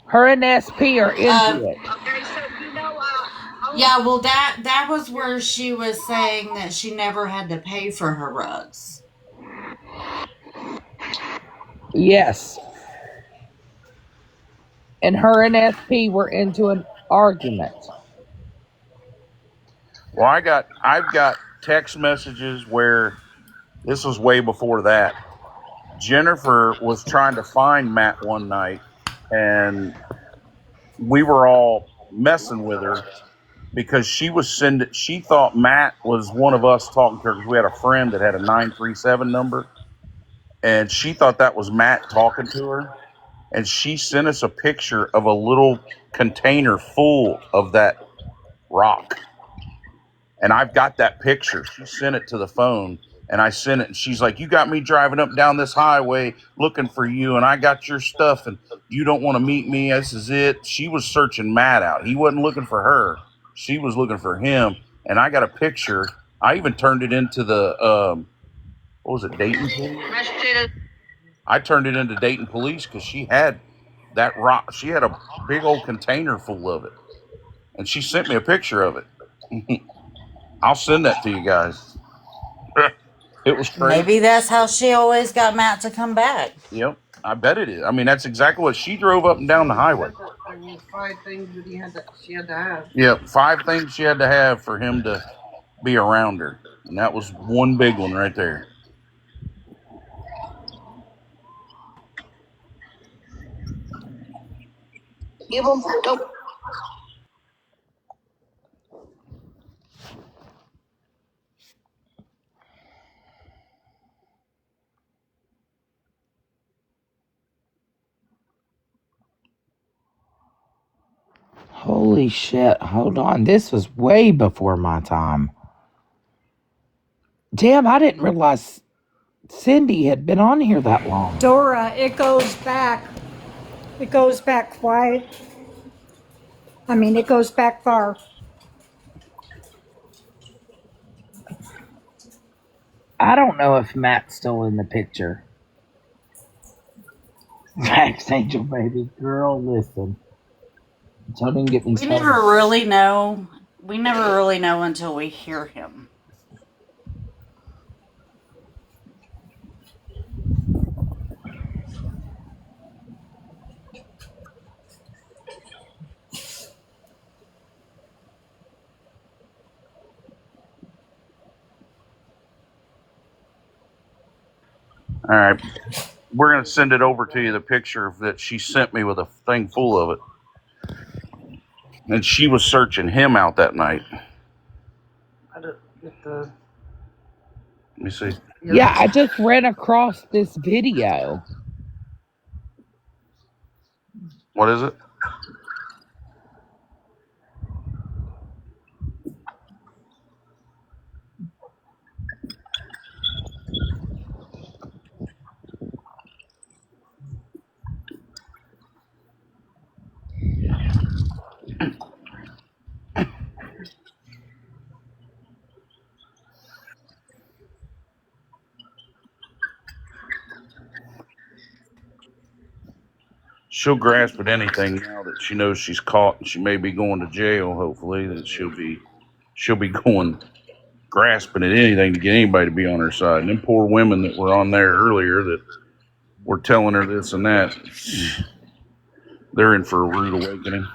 Her and SP are into it. Okay, so yeah, well that was where she was saying that she never had to pay for her rugs. Yes. And her and SP were into an argument. Well, I've got text messages where this was way before that. Jennifer was trying to find Matt one night, and we were all messing with her because she thought Matt was one of us talking to her because we had a friend that had a 937 number, and she thought that was Matt talking to her, and she sent us a picture of a little container full of that rock. And I've got that picture. She sent it to the phone, And I sent it, and she's like, you got me driving up down this highway looking for you, and I got your stuff, and you don't want to meet me. This is it. She was searching Matt out. He wasn't looking for her. She was looking for him. And I got a picture. I even turned it into the, what was it, Dayton Police? I turned it into Dayton Police because she had that rock. She had a big old container full of it. And she sent me a picture of it. I'll send that to you guys. It was crazy. Maybe that's how she always got Matt to come back. Yep, I bet it is. I mean, that's exactly what she drove up and down the highway. There was 5 things that she had to have. Yep, 5 things she had to have for him to be around her, and that was one big one right there. Give them dope. Holy shit. Hold on. This was way before my time. Damn, I didn't realize Cindy had been on here that long. Dora, it goes back. It goes back quite. I mean, it goes back far. I don't know if Matt's still in the picture. Max Angel, baby. Girl, listen. So didn't get me We never really know. We never really know until we hear him. All right, we're going to send it over to you, the picture that she sent me with a thing full of it. And she was searching him out that night. Let me see. Yeah, I just ran across this video. What is it? She'll grasp at anything now that she knows she's caught, and she may be going to jail. Hopefully, that she'll be going grasping at anything to get anybody to be on her side. And them poor women that were on there earlier that were telling her this and that, they're in for a rude awakening.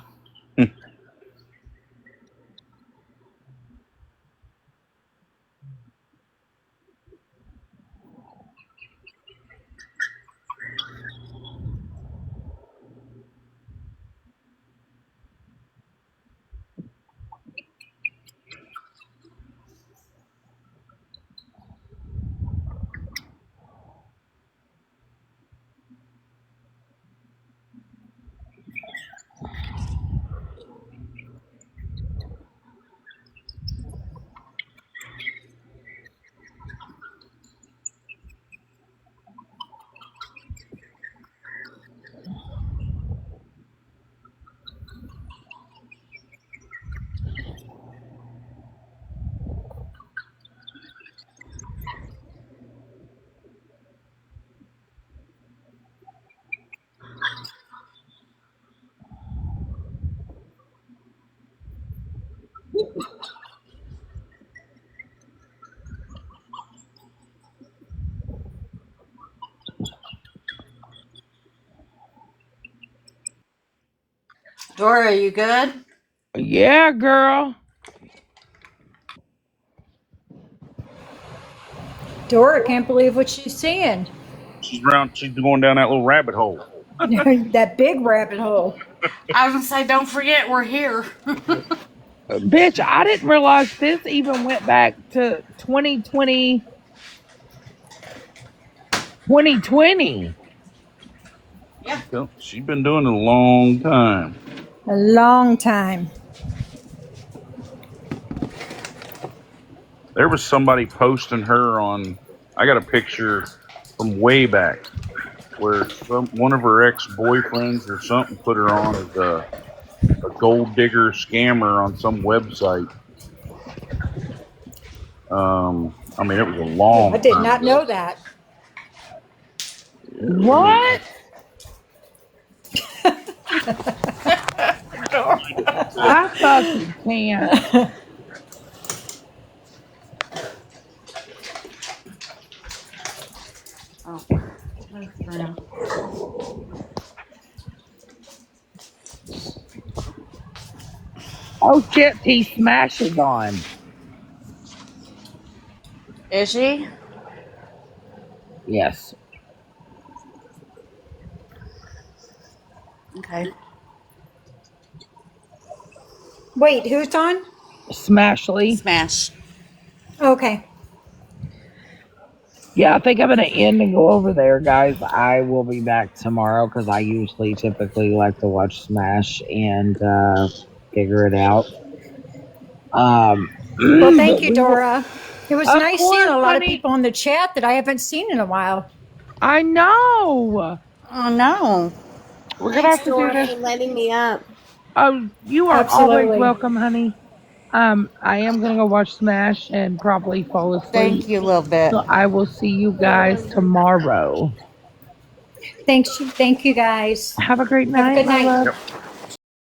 Dora, you good? Yeah, girl. Dora can't believe what she's seeing. She's going down that little rabbit hole. That big rabbit hole. I was gonna say, don't forget we're here. Bitch, I didn't realize this even went back to 2020. 2020. Yeah. She's been doing it a long time. A long time. There was somebody posting her on I got a picture from way back where one of her ex-boyfriends or something put her on as a gold digger scammer on some website. I mean, it was a long I did time not ago. know that. What? I fucking can't. Oh, that's true. Oh shit, T Smash is on. Is she? Yes. Okay. Wait, who's on? Smashly. Smash. Okay. Yeah, I think I'm gonna end and go over there, guys. I will be back tomorrow because I usually typically like to watch Smash and figure it out. Well, thank But you, we will, Dora. It was of nice seeing course, a lot of honey. people in the chat that I haven't seen in a while. I know. Oh no. We're gonna Thanks, have to do Dora, this. for letting me up. Oh, you are always Absolutely. welcome, honey. I am gonna go watch Smash and probably fall asleep. Thank you a little bit. So I will see you guys tomorrow. Thank you, guys. Have a great Have a night, good my night. love. Yep.